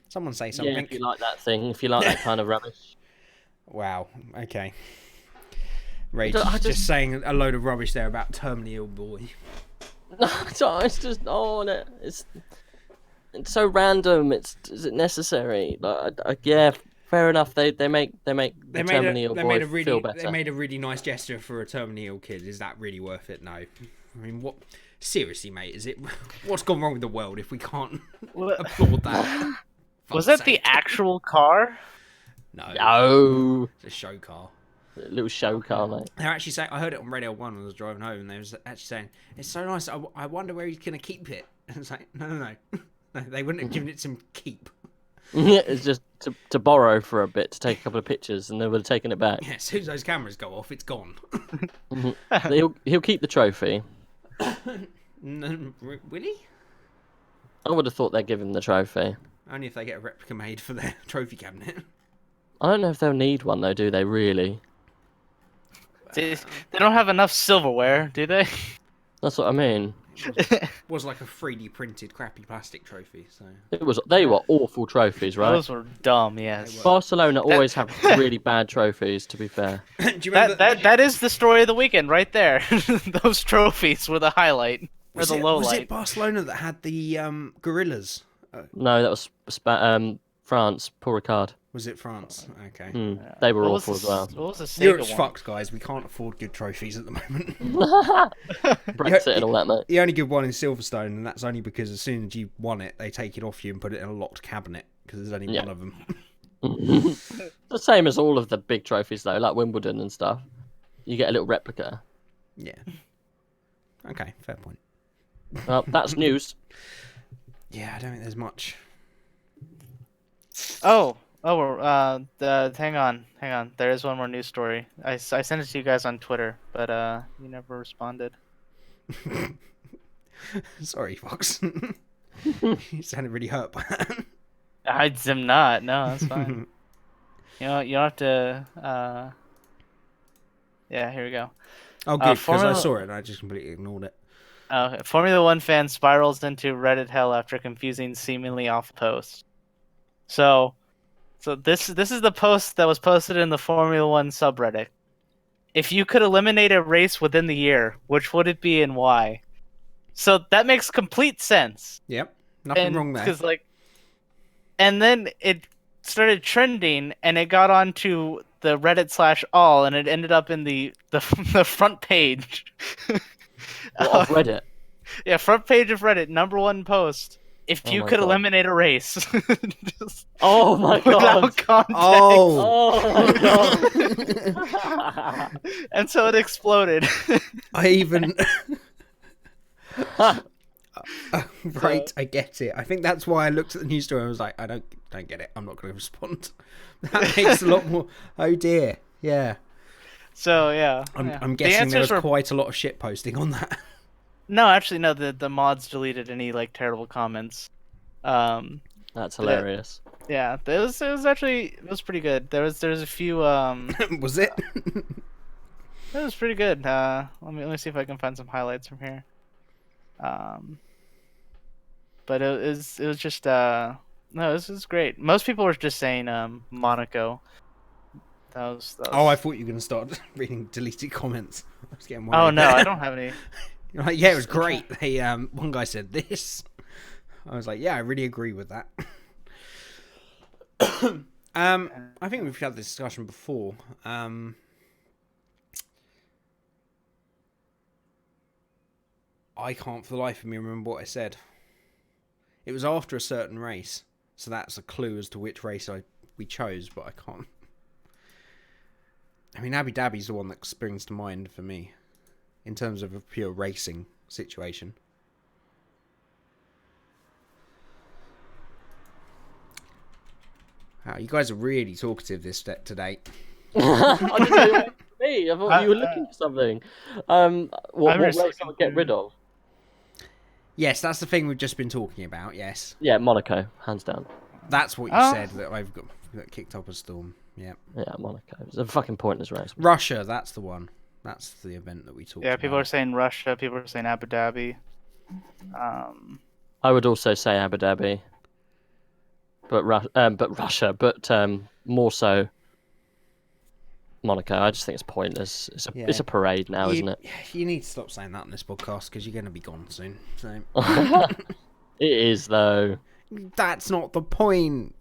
Someone say something. Yeah, if you like that thing, if you like that kind of rubbish. Wow. Okay. Rage I just saying a load of rubbish there about terminally ill boy. No, it's just it's so random. Is it necessary? Yeah, fair enough. They make the terminally ill boy feel better. They made a really nice gesture for a terminally ill kid. Is that really worth it? No. I mean, what? Seriously, mate, is it? What's gone wrong with the world if we can't applaud that? Was that the actual car? No. It's a show car. A little show car, mate. They're actually saying, I heard it on Radio 1 when I was driving home, and they was actually saying, it's so nice, I wonder where he's going to keep it. And it's like, no. No, they wouldn't have given it some keep. Yeah, it's just to borrow for a bit, to take a couple of pictures, and they would have taken it back. Yeah, as soon as those cameras go off, it's gone. He'll keep the trophy. No, will he? I would have thought they'd give him the trophy. Only if they get a replica made for their trophy cabinet. I don't know if they'll need one, though, do they, really? They don't have enough silverware, do they? That's what I mean. Was like a 3D printed crappy plastic trophy, so They were awful trophies, right? Those were dumb, yes. Barcelona always have really bad trophies, to be fair. Do you remember That is the story of the weekend right there. Those trophies were the highlight. Or the low was light. it Barcelona that had the gorillas? No, that was France, Paul Ricard. Was it France? Okay. They were What awful was as well. What was the Sega Europe's one? fucked, guys. We can't afford good trophies at the moment. Brexit and all that, mate. The only good one is Silverstone, and that's only because as soon as you won it, they take it off you and put it in a locked cabinet, because there's only one of them. The same as all of the big trophies, though, like Wimbledon and stuff. You get a little replica. Yeah. Okay, fair point. Well, that's news. Yeah, I don't think there's much. Hang on. There is one more news story. I sent it to you guys on Twitter, but you never responded. Sorry, Fox. You sounded really hurt by that. I am not. No, that's fine. You don't have to. Yeah, here we go. Oh, good, because I saw it and I just completely ignored it. Formula One fan spirals into Reddit hell after confusing seemingly off post. So this is the post that was posted in the Formula One subreddit. If you could eliminate a race within the year, which would it be and why? So that makes complete sense. Yep, nothing wrong there. And then started trending, and it got onto the Reddit/all, and it ended up in the the front page. Of Reddit. Yeah, front page of Reddit, #1 post. If Oh you my could God. eliminate a race. Just Oh my without god. context. Oh, Oh my god. And so it exploded. I even. Right, I get it. I think that's why I looked at the news story and was like, I don't get it. I'm not going to respond. That makes a lot more. Oh dear. Yeah. So yeah, I'm The guessing there was answers were quite a lot of shit posting on that. no, actually no. The mods deleted any like terrible comments. That's hilarious. Yeah, it was pretty good. There was a few Was it? it was pretty good. Let me see if I can find some highlights from here. But it was just no, this is great. Most people were just saying Monaco. That was Oh, I thought you were going to start reading deleted comments. I was getting worried. Oh no, I don't have any. You're like, yeah, it was great. Hey, one guy said this. I was like, yeah, I really agree with that. I think we've had this discussion before. I can't for the life of me remember what I said. It was after a certain race, so that's a clue as to which race we chose, but I can't. I mean, Abu Dhabi's the one that springs to mind for me, in terms of a pure racing situation. Wow, you guys are really talkative today. I didn't know you were me. I thought you were looking for something. What race looking I would get rid of? Yes, that's the thing we've just been talking about, yes. Yeah, Monaco, hands down. That's what you said, that I've got that kicked up a storm. Yeah. Yeah, Monaco. It's a fucking pointless race. Russia, that's the one. That's the event that we talked about. Yeah, people are saying Russia. People are saying Abu Dhabi. I would also say Abu Dhabi, but Russia, but more so Monaco. I just think it's pointless. It's a parade now, isn't it? You need to stop saying that on this podcast because you're going to be gone soon. So It is though. that's not the point.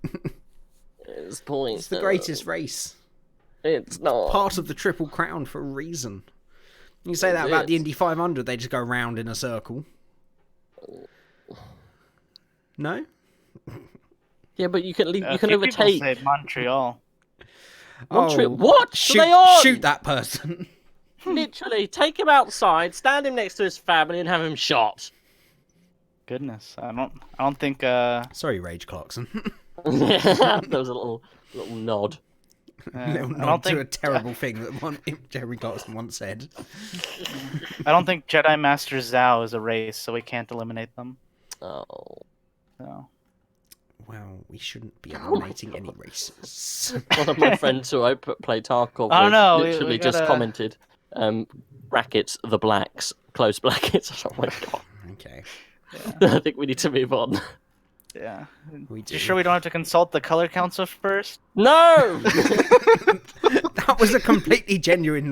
It's pointless. It's the greatest race. It's not Part of the Triple Crown for a reason. You say that about the Indy 500, they just go round in a circle. No? Yeah, but you can leave. A You can few people overtake. say Montreal. Montreal. Oh, What? Are they on? shoot that person. Literally, take him outside, stand him next to his family, and have him shot. Goodness, I don't think. Sorry, Rage Clarkson. There was a little nod. Little I nod don't to a think terrible thing that Jerry Clarkson once said. I don't think Jedi Master Zhao is a race, so we can't eliminate them. Oh. So. Well, we shouldn't be eliminating any races. One of my friends who I play Tarkov Oh, with no, literally we just gotta- commented, brackets, the blacks, close brackets. Oh my god. Okay. I think we need to move on. Yeah. We do. You sure we don't have to consult the color council first? No! That was a completely genuine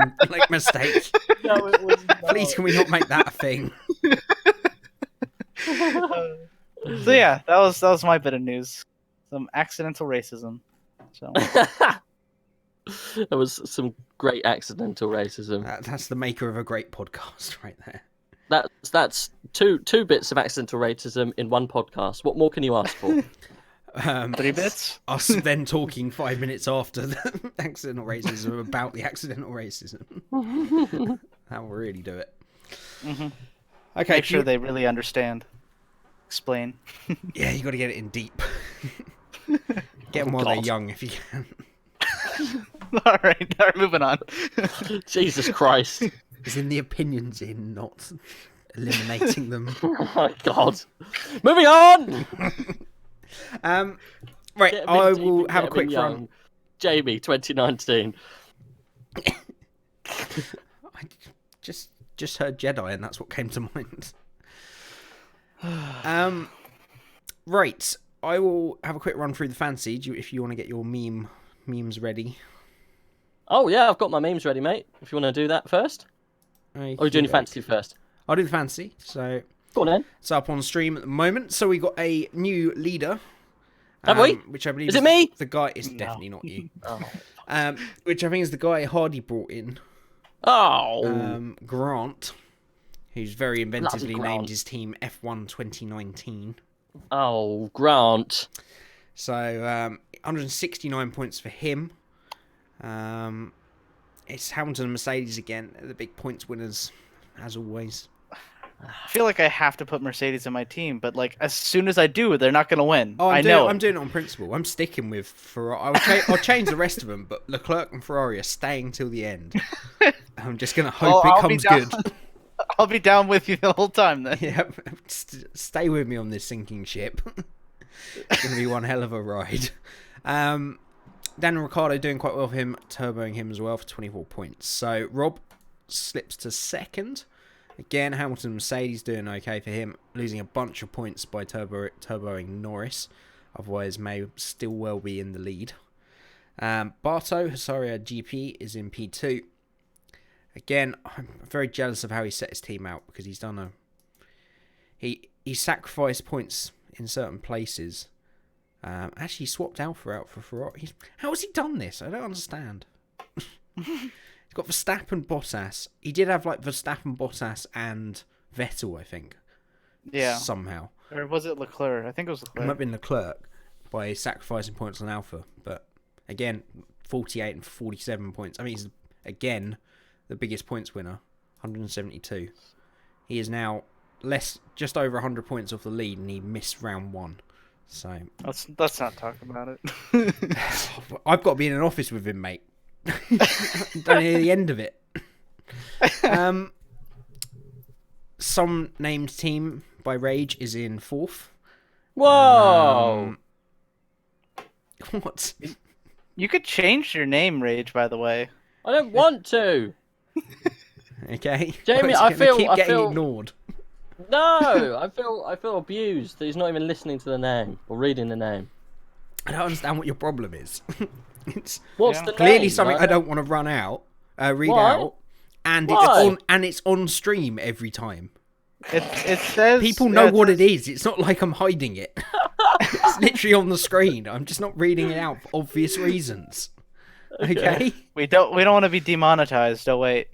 mistake. No, it was not. Please, can we not make that a thing? So yeah, that was my bit of news. Some accidental racism. So There was some great accidental racism. That's the maker of a great podcast right there. That's two bits of accidental racism in one podcast. What more can you ask for? 3 bits. Us then talking 5 minutes after the accidental racism about the accidental racism. That will really do it. Mm-hmm. Okay, Make sure they really understand. Explain. Yeah, you got to get it in deep. Get them while they're young if you can. All right, moving on. Jesus Christ. It's in the opinions in, not eliminating them. Oh my god. Moving on! Right, Get a bit I deep will and have a get quick young. run. Jamie, 2019. I just heard Jedi, and that's what came to mind. Right, I will have a quick run through the fancy. If you want to get your memes ready. Oh yeah, I've got my memes ready, mate. If you want to do that first. Or are you doing your fantasy first? I'll do the fancy. So Go on then. it's up on stream at the moment. So we got a new leader. Have we? Which I believe Is it me? The guy is No. definitely not you. Oh. Which I think is the guy Hardy brought in. Oh. Grant, who's very inventively Grant. named his team F1 2019. Oh, Grant. So 169 points for him. It's Hamilton and Mercedes again, the big points winners, as always. I feel like I have to put Mercedes in my team, but like as soon as I do, they're not going to win. Oh, I know. I'm doing it on principle. I'm sticking with Ferrari. I'll change the rest of them, but Leclerc and Ferrari are staying till the end. I'm just going to hope it comes good. I'll be down with you the whole time then. Yep, stay with me on this sinking ship. It's going to be one hell of a ride. Daniel Ricciardo doing quite well for him, turboing him as well for 24 points. So Rob slips to second. Again, Hamilton and Mercedes doing okay for him, losing a bunch of points by turboing Norris. Otherwise, may still well be in the lead. Barto Hasaria GP is in P2. Again, I'm very jealous of how he set his team out because he's done he sacrificed points in certain places. Actually, he swapped Alpha out for Ferrari. How has he done this? I don't understand. He's got Verstappen, Bottas. He did have like Verstappen, Bottas, and Vettel, I think. Yeah. Somehow. Or was it Leclerc? I think it was It Leclerc. might have been Leclerc by sacrificing points on Alpha. But again, 48 and 47 points. I mean, he's again the biggest points winner, 172. He is now just over 100 points off the lead, and he missed round one. So let's not talk about it. I've got to be in an office with him, mate. Don't hear the end of it. Some named team by Rage is in fourth. Whoa! What? You could change your name, Rage, by the way. I don't want to. Okay, Jamie, It's I gonna feel- keep I getting feel- ignored. No, I feel abused that he's not even listening to the name or reading the name. I don't understand what your problem is. It's What's Yeah. the clearly name? something Like- I don't want to read Why? out, and Why? it's on stream every time. It says People know what it is. It's not like I'm hiding it. It's literally on the screen. I'm just not reading it out for obvious reasons. Okay. We don't want to be demonetized. Oh wait.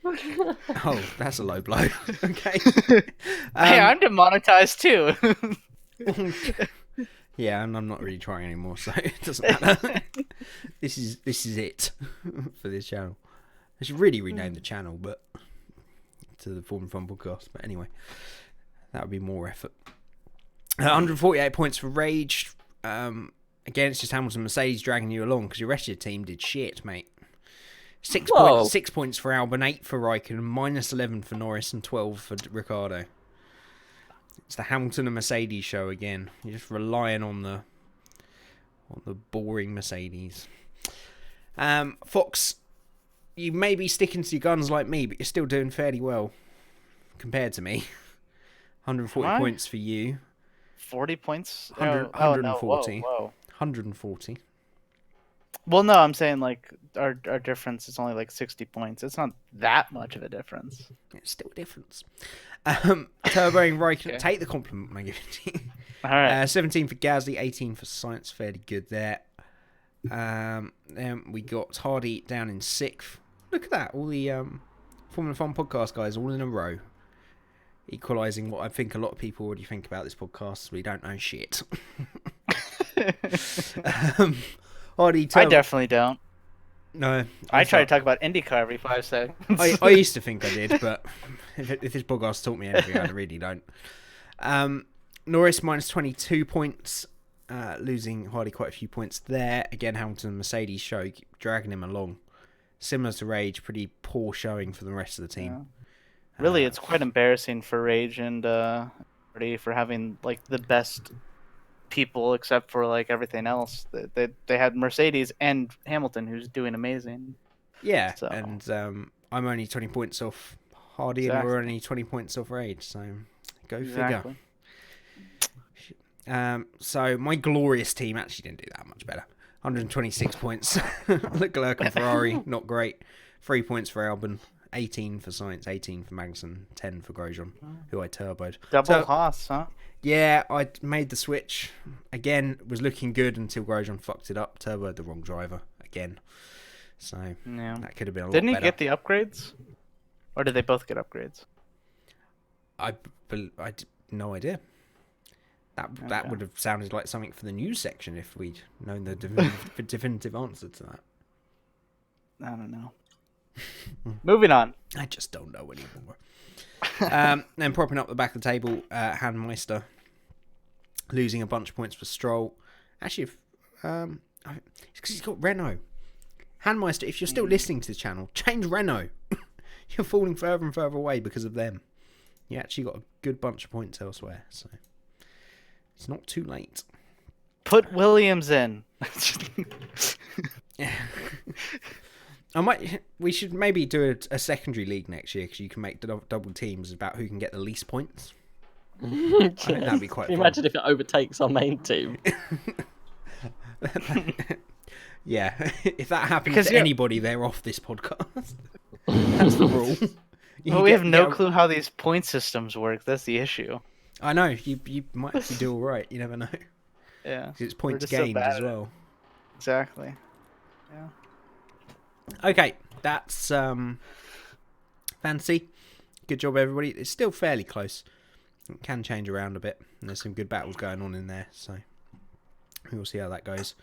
Oh, that's a low blow. Okay. Hey, I'm demonetized too. Yeah, and I'm not really trying anymore, so it doesn't matter. This is it for this channel. I should really rename the channel, but to the Form Fun podcast. But anyway, that would be more effort. 148 points for Rage. Again, it's just Hamilton Mercedes dragging you along because your rest of your team did shit, mate. 6 points for Albon, 8 for Raikkonen, minus 11 for Norris, and 12 for Ricciardo. It's the Hamilton and Mercedes show again. You're just relying on the boring Mercedes. Fox, you may be sticking to your guns like me, but you're still doing fairly well compared to me. 140 Am I? points for you. 40 points. 100, Oh, no. 140. Whoa. 140. Well, no, I'm saying like our difference is only like 60 points. It's not that much of a difference. It's still a difference. Turbo and Raikkonen, Okay. take the compliment I give it to you. All right. 17 for Gasly, 18 for Sainz, fairly good there. Then we got Hardy down in 6th. Look at that, all the Formula Fun podcast guys all in a row. Equalising what I think a lot of people already think about this podcast. We don't know shit. Hardy, I definitely don't. No. I try to talk about IndyCar every 5 seconds. I used to think I did, but if this podcast taught me anything, I really don't. Norris minus 22 points, losing Hardy quite a few points there. Again, Hamilton and Mercedes show dragging him along. Similar to Rage, pretty poor showing for the rest of the team. Yeah. Really, it's quite embarrassing for Rage and Hardy for having like the best people except for like everything else. They had Mercedes and Hamilton, who's doing amazing. Yeah, So- and I'm only 20 points off Hardy, and we're only 20 points off Rage, so go figure. So my glorious team actually didn't do that much better. 126 points. Leclerc and Ferrari, not great. 3 points for Albon. 18 for Science, 18 for Magnussen, 10 for Grosjean, who I turboed. Double Haas, huh? Yeah, I made the switch. Again, was looking good until Grosjean fucked it up. Turboed the wrong driver again. So Yeah. that could have been a lot Didn't he better. get the upgrades? Or did they both get upgrades? I no idea. That would have sounded like something for the news section if we'd known the definitive answer to that. I don't know. Moving on. I just don't know anymore. Then propping up the back of the table, Handmeister losing a bunch of points for Stroll. Actually, it's because he's got Renault. Handmeister, if you're still listening to the channel, change Renault. You're falling further and further away because of them. You actually got a good bunch of points elsewhere, so it's not too late. Put Williams in. Yeah. We should maybe do a secondary league next year because you can make double teams about who can get the least points. I think that'd be quite Can you fun. imagine if it overtakes our main team? Yeah, if that happens Because to anybody, they're off this podcast. That's the rule. Well, we have no clue how these point systems work. That's the issue. I know, you might actually do all right. You never know. Yeah. 'Cause it's points just so gained bad as at it. well. Exactly. Yeah. Okay, that's fancy. Good job, everybody. It's still fairly close. It can change around a bit, and there's some good battles going on in there, so we'll see how that goes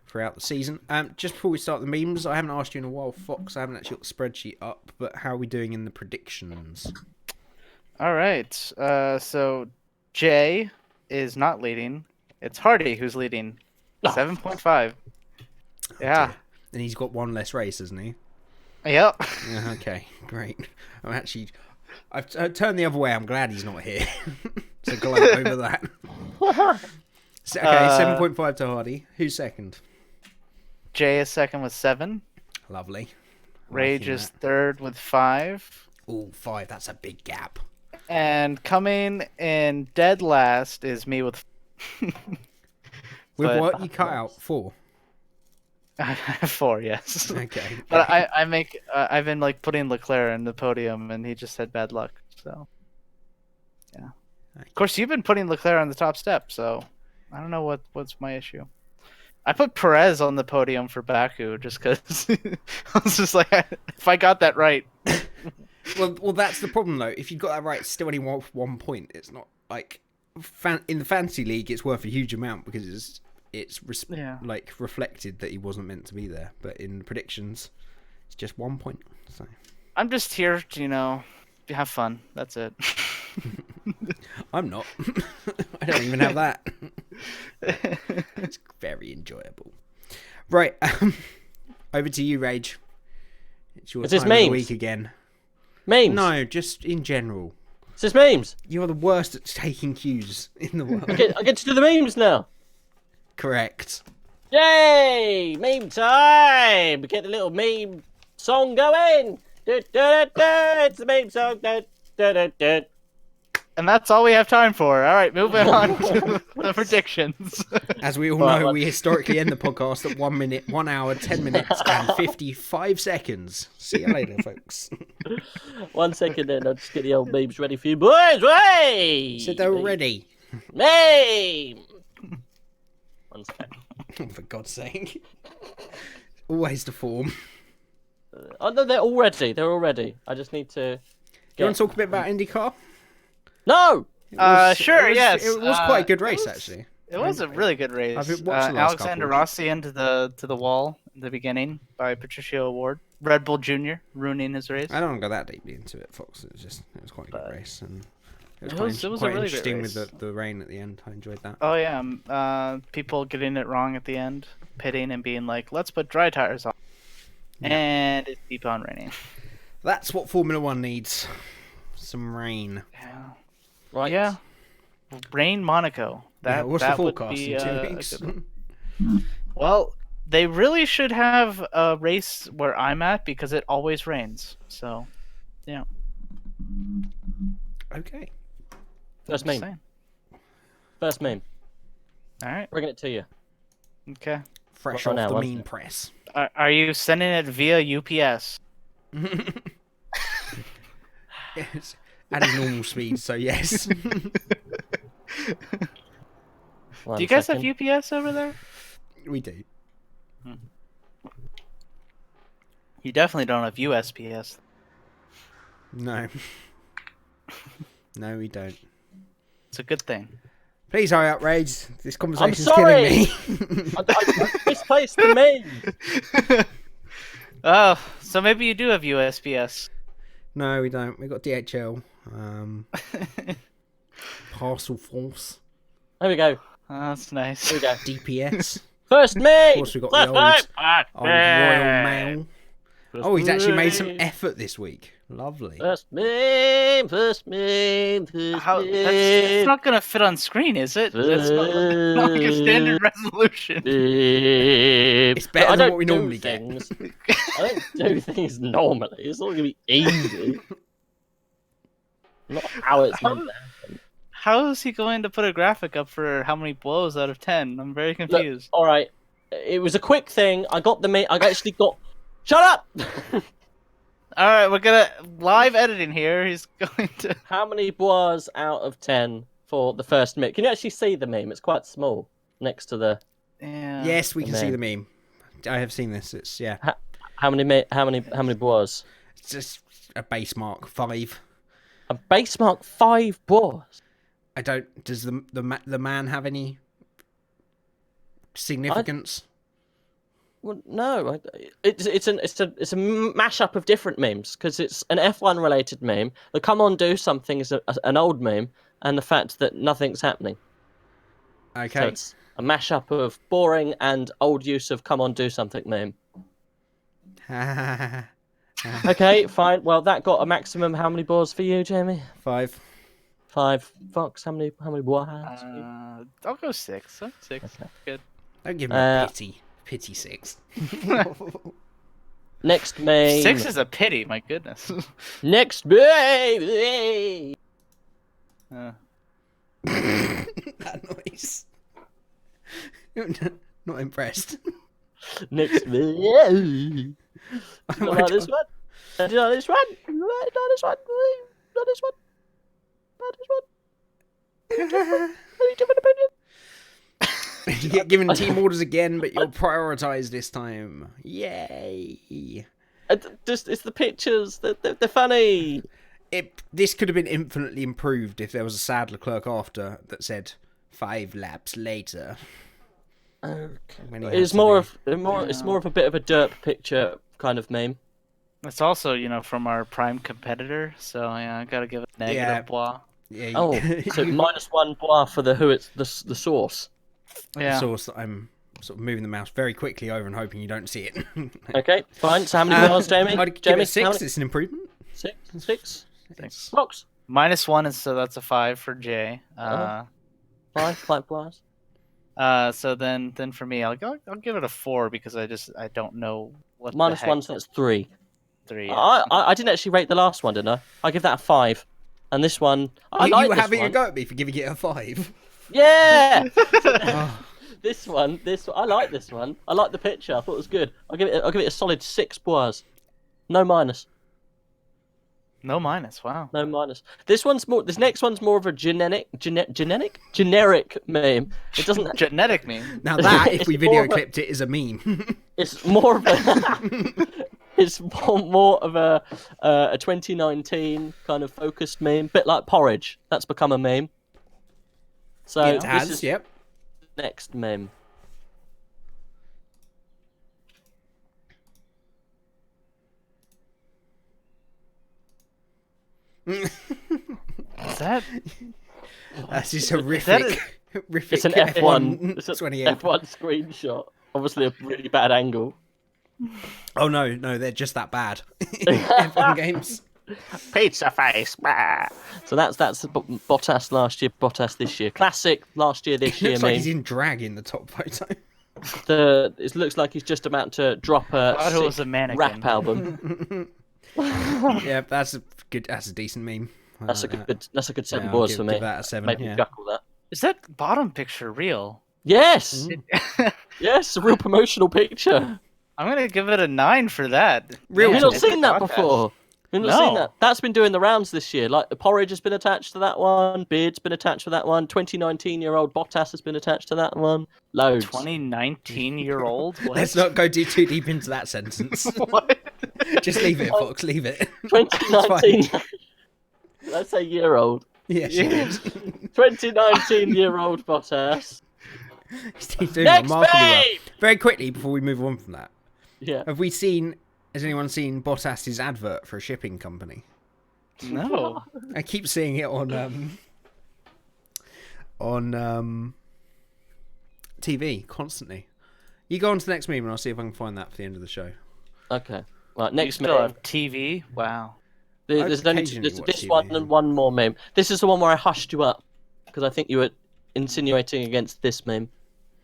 throughout the season. Just before we start the memes, I haven't asked you in a while, Fox. I haven't actually got the spreadsheet up, but how are we doing in the predictions? All right. So Jay is not leading. It's Hardy who's leading. 7.5. Yeah. Dear. And he's got one less race, hasn't he? Yep. Yeah, okay, great. I've turned the other way. I'm glad he's not here. So gloat over that. So, okay, 7.5 to Hardy. Who's second? Jay is second with 7. Lovely. Rage Liking is third with 5. Oh, 5. That's a big gap. And coming in dead last is me with. With But- what? You cut out 4. 4, yes. Okay. But I've been like putting Leclerc in the podium, and he just had bad luck. So, yeah. Of course, you've been putting Leclerc on the top step, so I don't know what's my issue. I put Perez on the podium for Baku just because I was just like, if I got that right. Well, that's the problem though. If you got that right, it's still only worth 1 point. It's not like in the fantasy league, it's worth a huge amount because it's like reflected that he wasn't meant to be there. But in the predictions, it's just 1 point. So I'm just here to have fun. That's it. I'm not. I don't even have that. It's very enjoyable. Right, over to you, Rage. It's your Is this time of the memes? week again. Memes. No, just in general. Is this memes? You are the worst at taking cues in the world. I get to do the memes now. Correct. Yay! Meme time! Get the little meme song going. It's the meme song. And that's all we have time for. All right, moving on to the predictions. As we all know, we historically end the podcast at 1 minute, 1 hour, 10 minutes, and 55 seconds. See you later, folks. 1 second then, I'll just get the old memes ready for you boys. Wait! So they're ready. Meme! 1 second. Oh, for God's sake. Always the form. Oh no, they're all ready. They're all ready. I just need to. You want to talk a bit about IndyCar? No! Sure, yes. It was quite a good race, actually. It was a really good race. I've watched the last Alexander couple. Rossi into the wall in the beginning by Patricio Award. Red Bull Jr. ruining his race. I don't want to go that deeply into it, Fox. It was quite a good race, and it was It was a quite really good interesting race. with the rain at the end. I enjoyed that. Oh yeah, people getting it wrong at the end, pitting and being like, "Let's put dry tires on," and it keep on raining. That's what Formula One needs. Some rain. Yeah. Right. Yeah. Rain Monaco. What's the that would forecast be, in 2 a weeks? good one. Well, they really should have a race where I'm at because it always rains. So, yeah. Okay. First Just meme. saying. First meme. All right. Bringing it to you. Okay. Fresh Well, off now, the wasn't mean it? press. Are you sending it via UPS? Yes. At his normal speed, so yes. Do you guys have UPS over there? We do. You definitely don't have USPS. No. No, we don't. It's a good thing. Please hurry up, Rage. This conversation's sorry. killing me. I misplaced the meme. Oh, so maybe you do have USPS. No, we don't. We've got DHL. Parcel Force. There we go. Oh, that's nice. There we go. DPS. First Of meme. course, we've got the old Royal Mail. Oh, he's actually made some effort this week. Lovely. First meme. First meme. First How, meme. that's not gonna fit on screen, is it? That's not like a standard resolution. It's better than what we normally get. I don't do things normally. It's not gonna be easy. Not how it's meant to happen. How is he going to put a graphic up for how many blows out of 10? I'm very confused. All right, it was a quick thing. I got the I actually got. Shut up. All right, we're gonna live editing here. He's going to. How many bois out of 10 for the first meme? Can you actually see the meme? It's quite small next to the. Yeah. Yes, we can The see meme. the meme. I have seen this. It's How many bois? It's just a base mark 5. A base mark 5 bois. I don't. Does the man have any significance? Well, no, it's a mashup of different memes because it's an F1 related meme. The "Come on, do something" is an old meme, and the fact that nothing's happening. Okay. So it's a mashup of boring and old use of "Come on, do something" meme. Okay, fine. Well, that got a maximum. How many boars for you, Jamie? 5. 5. Fox, how many boars? I'll go 6. 6. Okay. Good. Don't give me a pity 6. Next meme. 6 is a pity. My goodness. Next meme. That noise. Not impressed. Next meme. Oh my Like this God. one? Not this one? Not this one? Not this one? Not this one? Any different opinion? You get given team orders again, but you're prioritised this time. Yay! It's the pictures. They're funny. This could have been infinitely improved if there was a sad Leclerc after that said 5 laps later. When he It's had more to of it's more of a bit of a derp picture kind of meme. It's also, from our prime competitor, so yeah, I gotta give it a negative Yeah. blah. Yeah, Oh, so -1 bois for the source. Yeah. source that I'm sort of moving the mouse very quickly over and hoping you don't see it. Okay, fine. So how many bois, Jamie? I'd give Jamie, it 6. how many? It's an improvement. 6. Thanks. Fox. -1 is so that's a 5 for Jay. 5 bois. So then for me, I'll give it a 4 because I don't know what the -1, heck so that's 3. 3. I didn't actually rate the last one, didn't I? I give that a 5. And this one, I You like were this having a one. go at me for giving it a 5. Yeah. Oh, This one, I like this one. I like the picture. I thought it was good. I'll give it a solid 6 bois. No minus. No minus. Wow. No minus. This next one's more of a generic meme. It doesn't. Genetic meme. now that, if It's we more video of a- clipped it, is a meme. It's more of a. It's more of a 2019 kind of focused meme, bit like porridge. That's become a meme. So It this has, is yep. next meme. Is that? That's just horrific. Horrific It's an F1. It's an 28. F1 screenshot. Obviously, a really bad angle. Oh no, they're just that bad. F1 games. Pizza face. So that's Bottas last year, Bottas this year. Classic last year, this year. Looks like meme. he's in drag in the top photo. It looks like he's just about to drop a Thought it was sick a mannequin. rap album. Yeah, that's a decent meme. That's a good 7 I'll boards give- for me. give that a 7, Made me yeah. chuckle that. Is that bottom picture real? Yes, yes, a real promotional picture. I'm gonna give it a 9 for that. Real Have you Man, not it's a seen that podcast. before? You've not seen that? That's been doing the rounds this year. Like, the Porridge has been attached to that one. Beard's been attached to that one. 2019-year-old Bottas has been attached to that one. Loads. 2019-year-old? What? Let's not go too deep into that sentence. What? Just leave it, Fox. Leave it. 2019. Let's say year-old. Yeah, she did. 2019-year-old Bottas. He's doing Next remarkably well. babe! Very quickly, before we move on from that, Yeah. has anyone seen Bottas's advert for a shipping company? No. I keep seeing it on TV constantly. You go on to the next meme and I'll see if I can find that for the end of the show. Okay. Right, You next still meme. have TV? Wow. There's only occasionally there's watch this TV. one and one more meme. This is the one where I hushed you up because I think you were insinuating against this meme.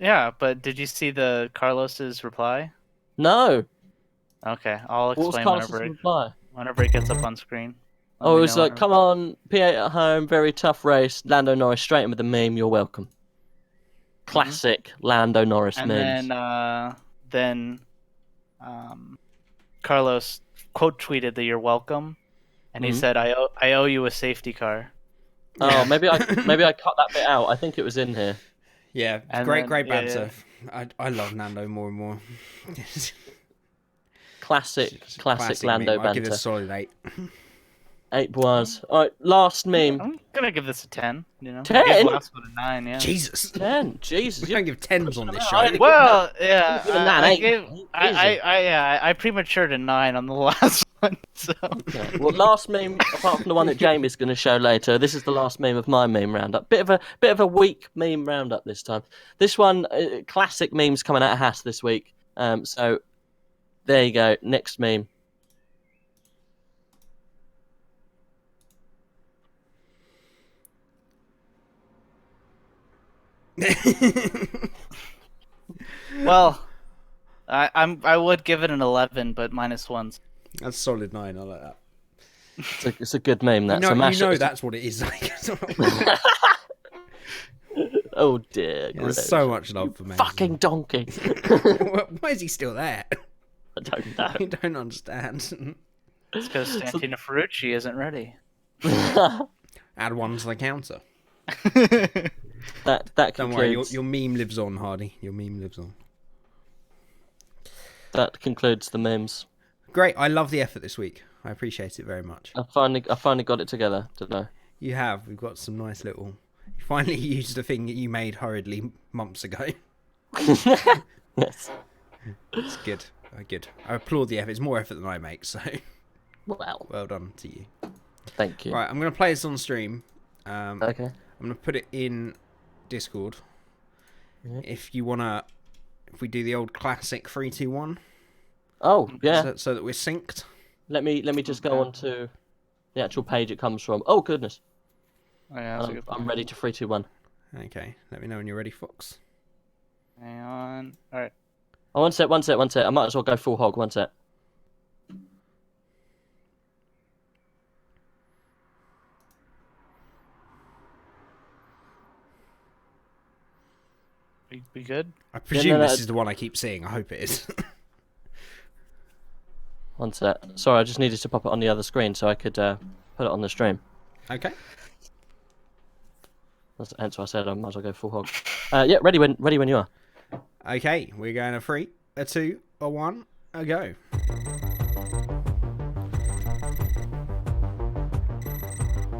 Yeah, but did you see the Carlos's reply? No. Okay, I'll What was explain Carlos's whenever reply? it gets up on screen. Let Oh, me it was know like, whenever- come on, P8 at home, very tough race. Lando Norris straight in with the meme. You're welcome. Classic Lando Norris And memes. then Carlos quote tweeted that you're welcome, and he Mhm. said, "I owe you a safety car." Oh, maybe I cut that bit out. I think it was in here. Yeah, And great then- yeah, banter. I love Nando more and more. Classic Classic Lando meme. I'll give it banter. a solid 8. 8 bars. All right, last meme. I'm gonna give this a 10. You know, 10? I gave the last one a 9. Yeah. Jesus. 10. Jesus. We don't give 10s on this show. I- Well, yeah, Give it a 9, I eight. gave, Easy. I prematured a 9 on the last one. So Okay. Well, last meme, apart from the one that Jamie's going to show later, this is the last meme of my meme roundup. Bit of a weak meme roundup this time. This one, classic memes coming out of Haas this week. So there you go. Next meme. well, I would give it an 11, but -1s. That's a solid 9. I like that. It's a good meme. That's a You mashup. know that's what it is like. Oh dear. There's gross. so much love for me. Fucking donkey. Why is he still there? I don't I know. don't understand. It's because Santino Ferrucci isn't ready. Add 1 to the counter. That Don't concludes. worry, your meme lives on, Hardy. Your meme lives on. That concludes the memes. Great. I love the effort this week. I appreciate it very much. I finally got it together, didn't I? You have. We've got some nice little... You finally used a thing that you made hurriedly months ago. Yes. It's good. Good. I applaud the effort. It's more effort than I make, so Well, well done to you. thank you. Right, I'm going to play this on stream. Okay. I'm going to put it in Discord. Mhm. If we do the old classic 3, 2, 1, Oh, yeah. so that we're synced. Let me just go on to the actual page it comes from. Oh goodness. Oh, yeah, that's a good I'm ready to 3, 2, 1. Okay, let me know when you're ready, Fox. Hang on. All right. Oh, one sec. I might as well go full hog. One sec. We good? I presume no, this is the one I keep seeing. I hope it is. One sec. Sorry, I just needed to pop it on the other screen so I could put it on the stream. Okay. Hence why I said I might as well go full hog. Yeah, ready when you are. Okay, we're going a 3, a 2, a 1, a go.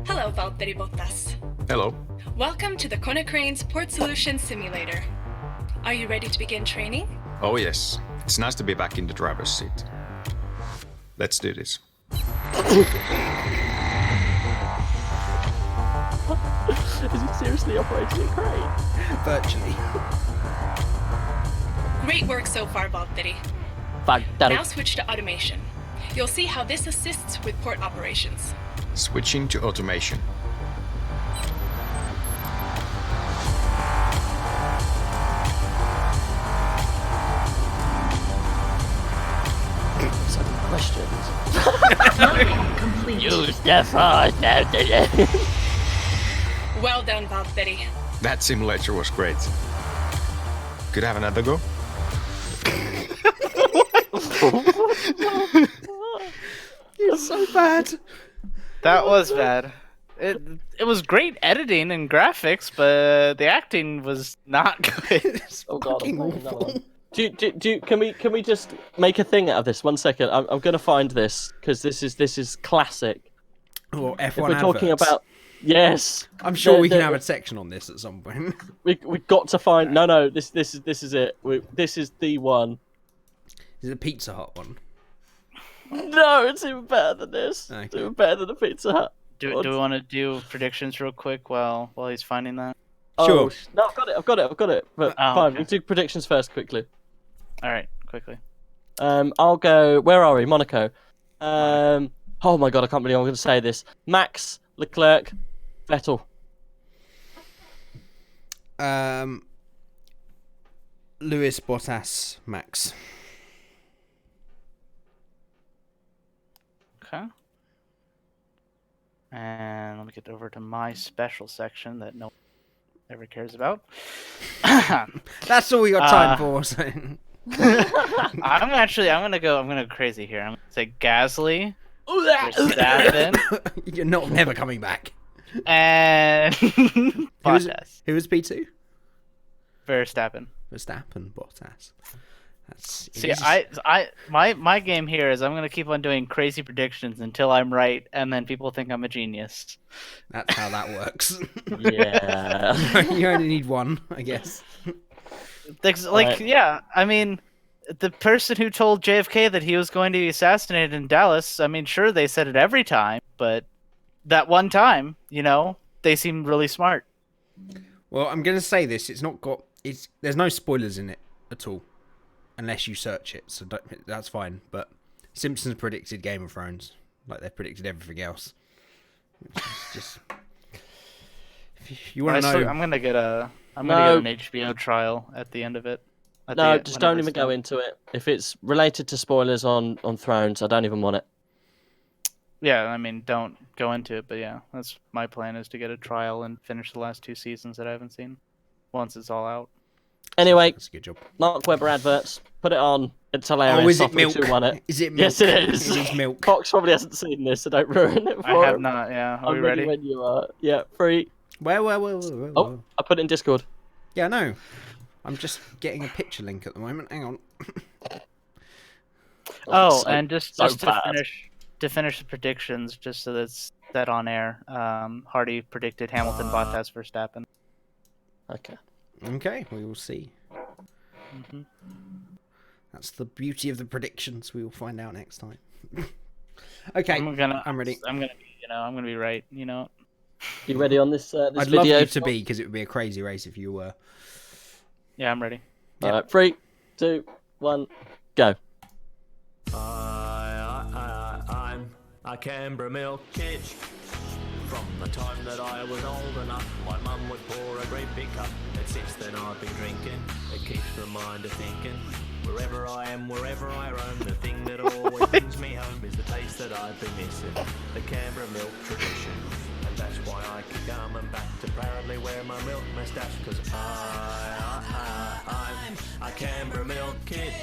Hello, Valtteri Bottas. Hello. Welcome to the Konecranes Port Solutions Simulator. Are you ready to begin training? Oh, yes. It's nice to be back in the driver's seat. Let's do this. Is he seriously operating a crane? Virtually. Great work so far, Valtteri. Fuck, daddy. Now switch to automation. You'll see how this assists with port operations. Switching to automation. Some questions. Complete. Use the force, Anthony. Well done, Valtteri. That simulator was great. Could I have another go? It's so bad. That was bad. It was great editing and graphics, but the acting was not good. It's Oh god, I'm fucking playing another awful. one. Can we just make a thing out of this? 1 second. I'm gonna find this because this is classic. Or F1 If we're talking adverts. about yes, I'm sure we can the- have a section on this at some point. we got to find no. This is it. This is the one. Is it a Pizza Hut one? No, it's even better than this. Okay. It's even better than the Pizza Hut. Do we want to do predictions real quick while he's finding that? Sure. No, I've got it. But Oh, fine, okay. we do predictions first quickly. All right, quickly. I'll go. Where are we? Monaco. Oh my god, I can't believe I'm going to say this. Max, Leclerc, Vettel. Lewis, Bottas, Max. Okay. And let me get over to my special section that no one ever cares about. That's all we got time for. So. I'm gonna go crazy here. I'm gonna say Gasly, Verstappen, You're never coming back. and Bottas. Who was P2? Verstappen. Verstappen, Bottas. That's See, my game here is I'm gonna keep on doing crazy predictions until I'm right, and then people think I'm a genius. That's how that works. Yeah. You only need one, I guess. Right. Yeah, I mean, the person who told JFK that he was going to be assassinated in Dallas, I mean, sure, they said it every time, but that one time, they seemed really smart. Well, I'm gonna say this. There's no spoilers in it at all, unless you search it. So that's fine. But Simpsons predicted Game of Thrones, like they predicted everything else. Which is just. If you want to know, I'm gonna get an HBO trial at the end of it. No, just don't even go into it. If it's related to spoilers on Thrones, I don't even want it. Yeah, I mean, don't go into it, but yeah, that's my plan, is to get a trial and finish the last 2 seasons that I haven't seen once it's all out. Anyway, that's a good job. Mark Webber adverts. Put it on. It's hilarious. Oh, is I'll it put milk? 2 on it. Is it milk? Yes, it is. It is milk. Fox probably hasn't seen this, so don't ruin it for I have him. not, yeah. Are we I'm ready? when you are. Yeah, 3. Where? Oh, I put it in Discord. Yeah, no. I'm just getting a picture link at the moment. Hang on. Oh, So- and just so to bad. finish the predictions, just so that's set on air. Hardy predicted Hamilton, Bottas, Verstappen. Okay. Okay, we will see. Mm-hmm. That's the beauty of the predictions. We will find out next time. Okay, I'm ready. I'm gonna be right. You ready on this this I'd video? love you to be, because it would be a crazy race if you were. Yeah, I'm ready. All right, 3, 2, 1, go. I'm a Canberra milk kid. From the time that I was old enough, my mum would pour a great big cup, and since then I've been drinking. It keeps my mind a thinking. Wherever I am, wherever I roam, the thing that always brings me home is the taste that I've been missing, the Canberra milk tradition. And that's why I keep coming back to proudly wear my milk moustache, 'cause I'm a Canberra milk kid.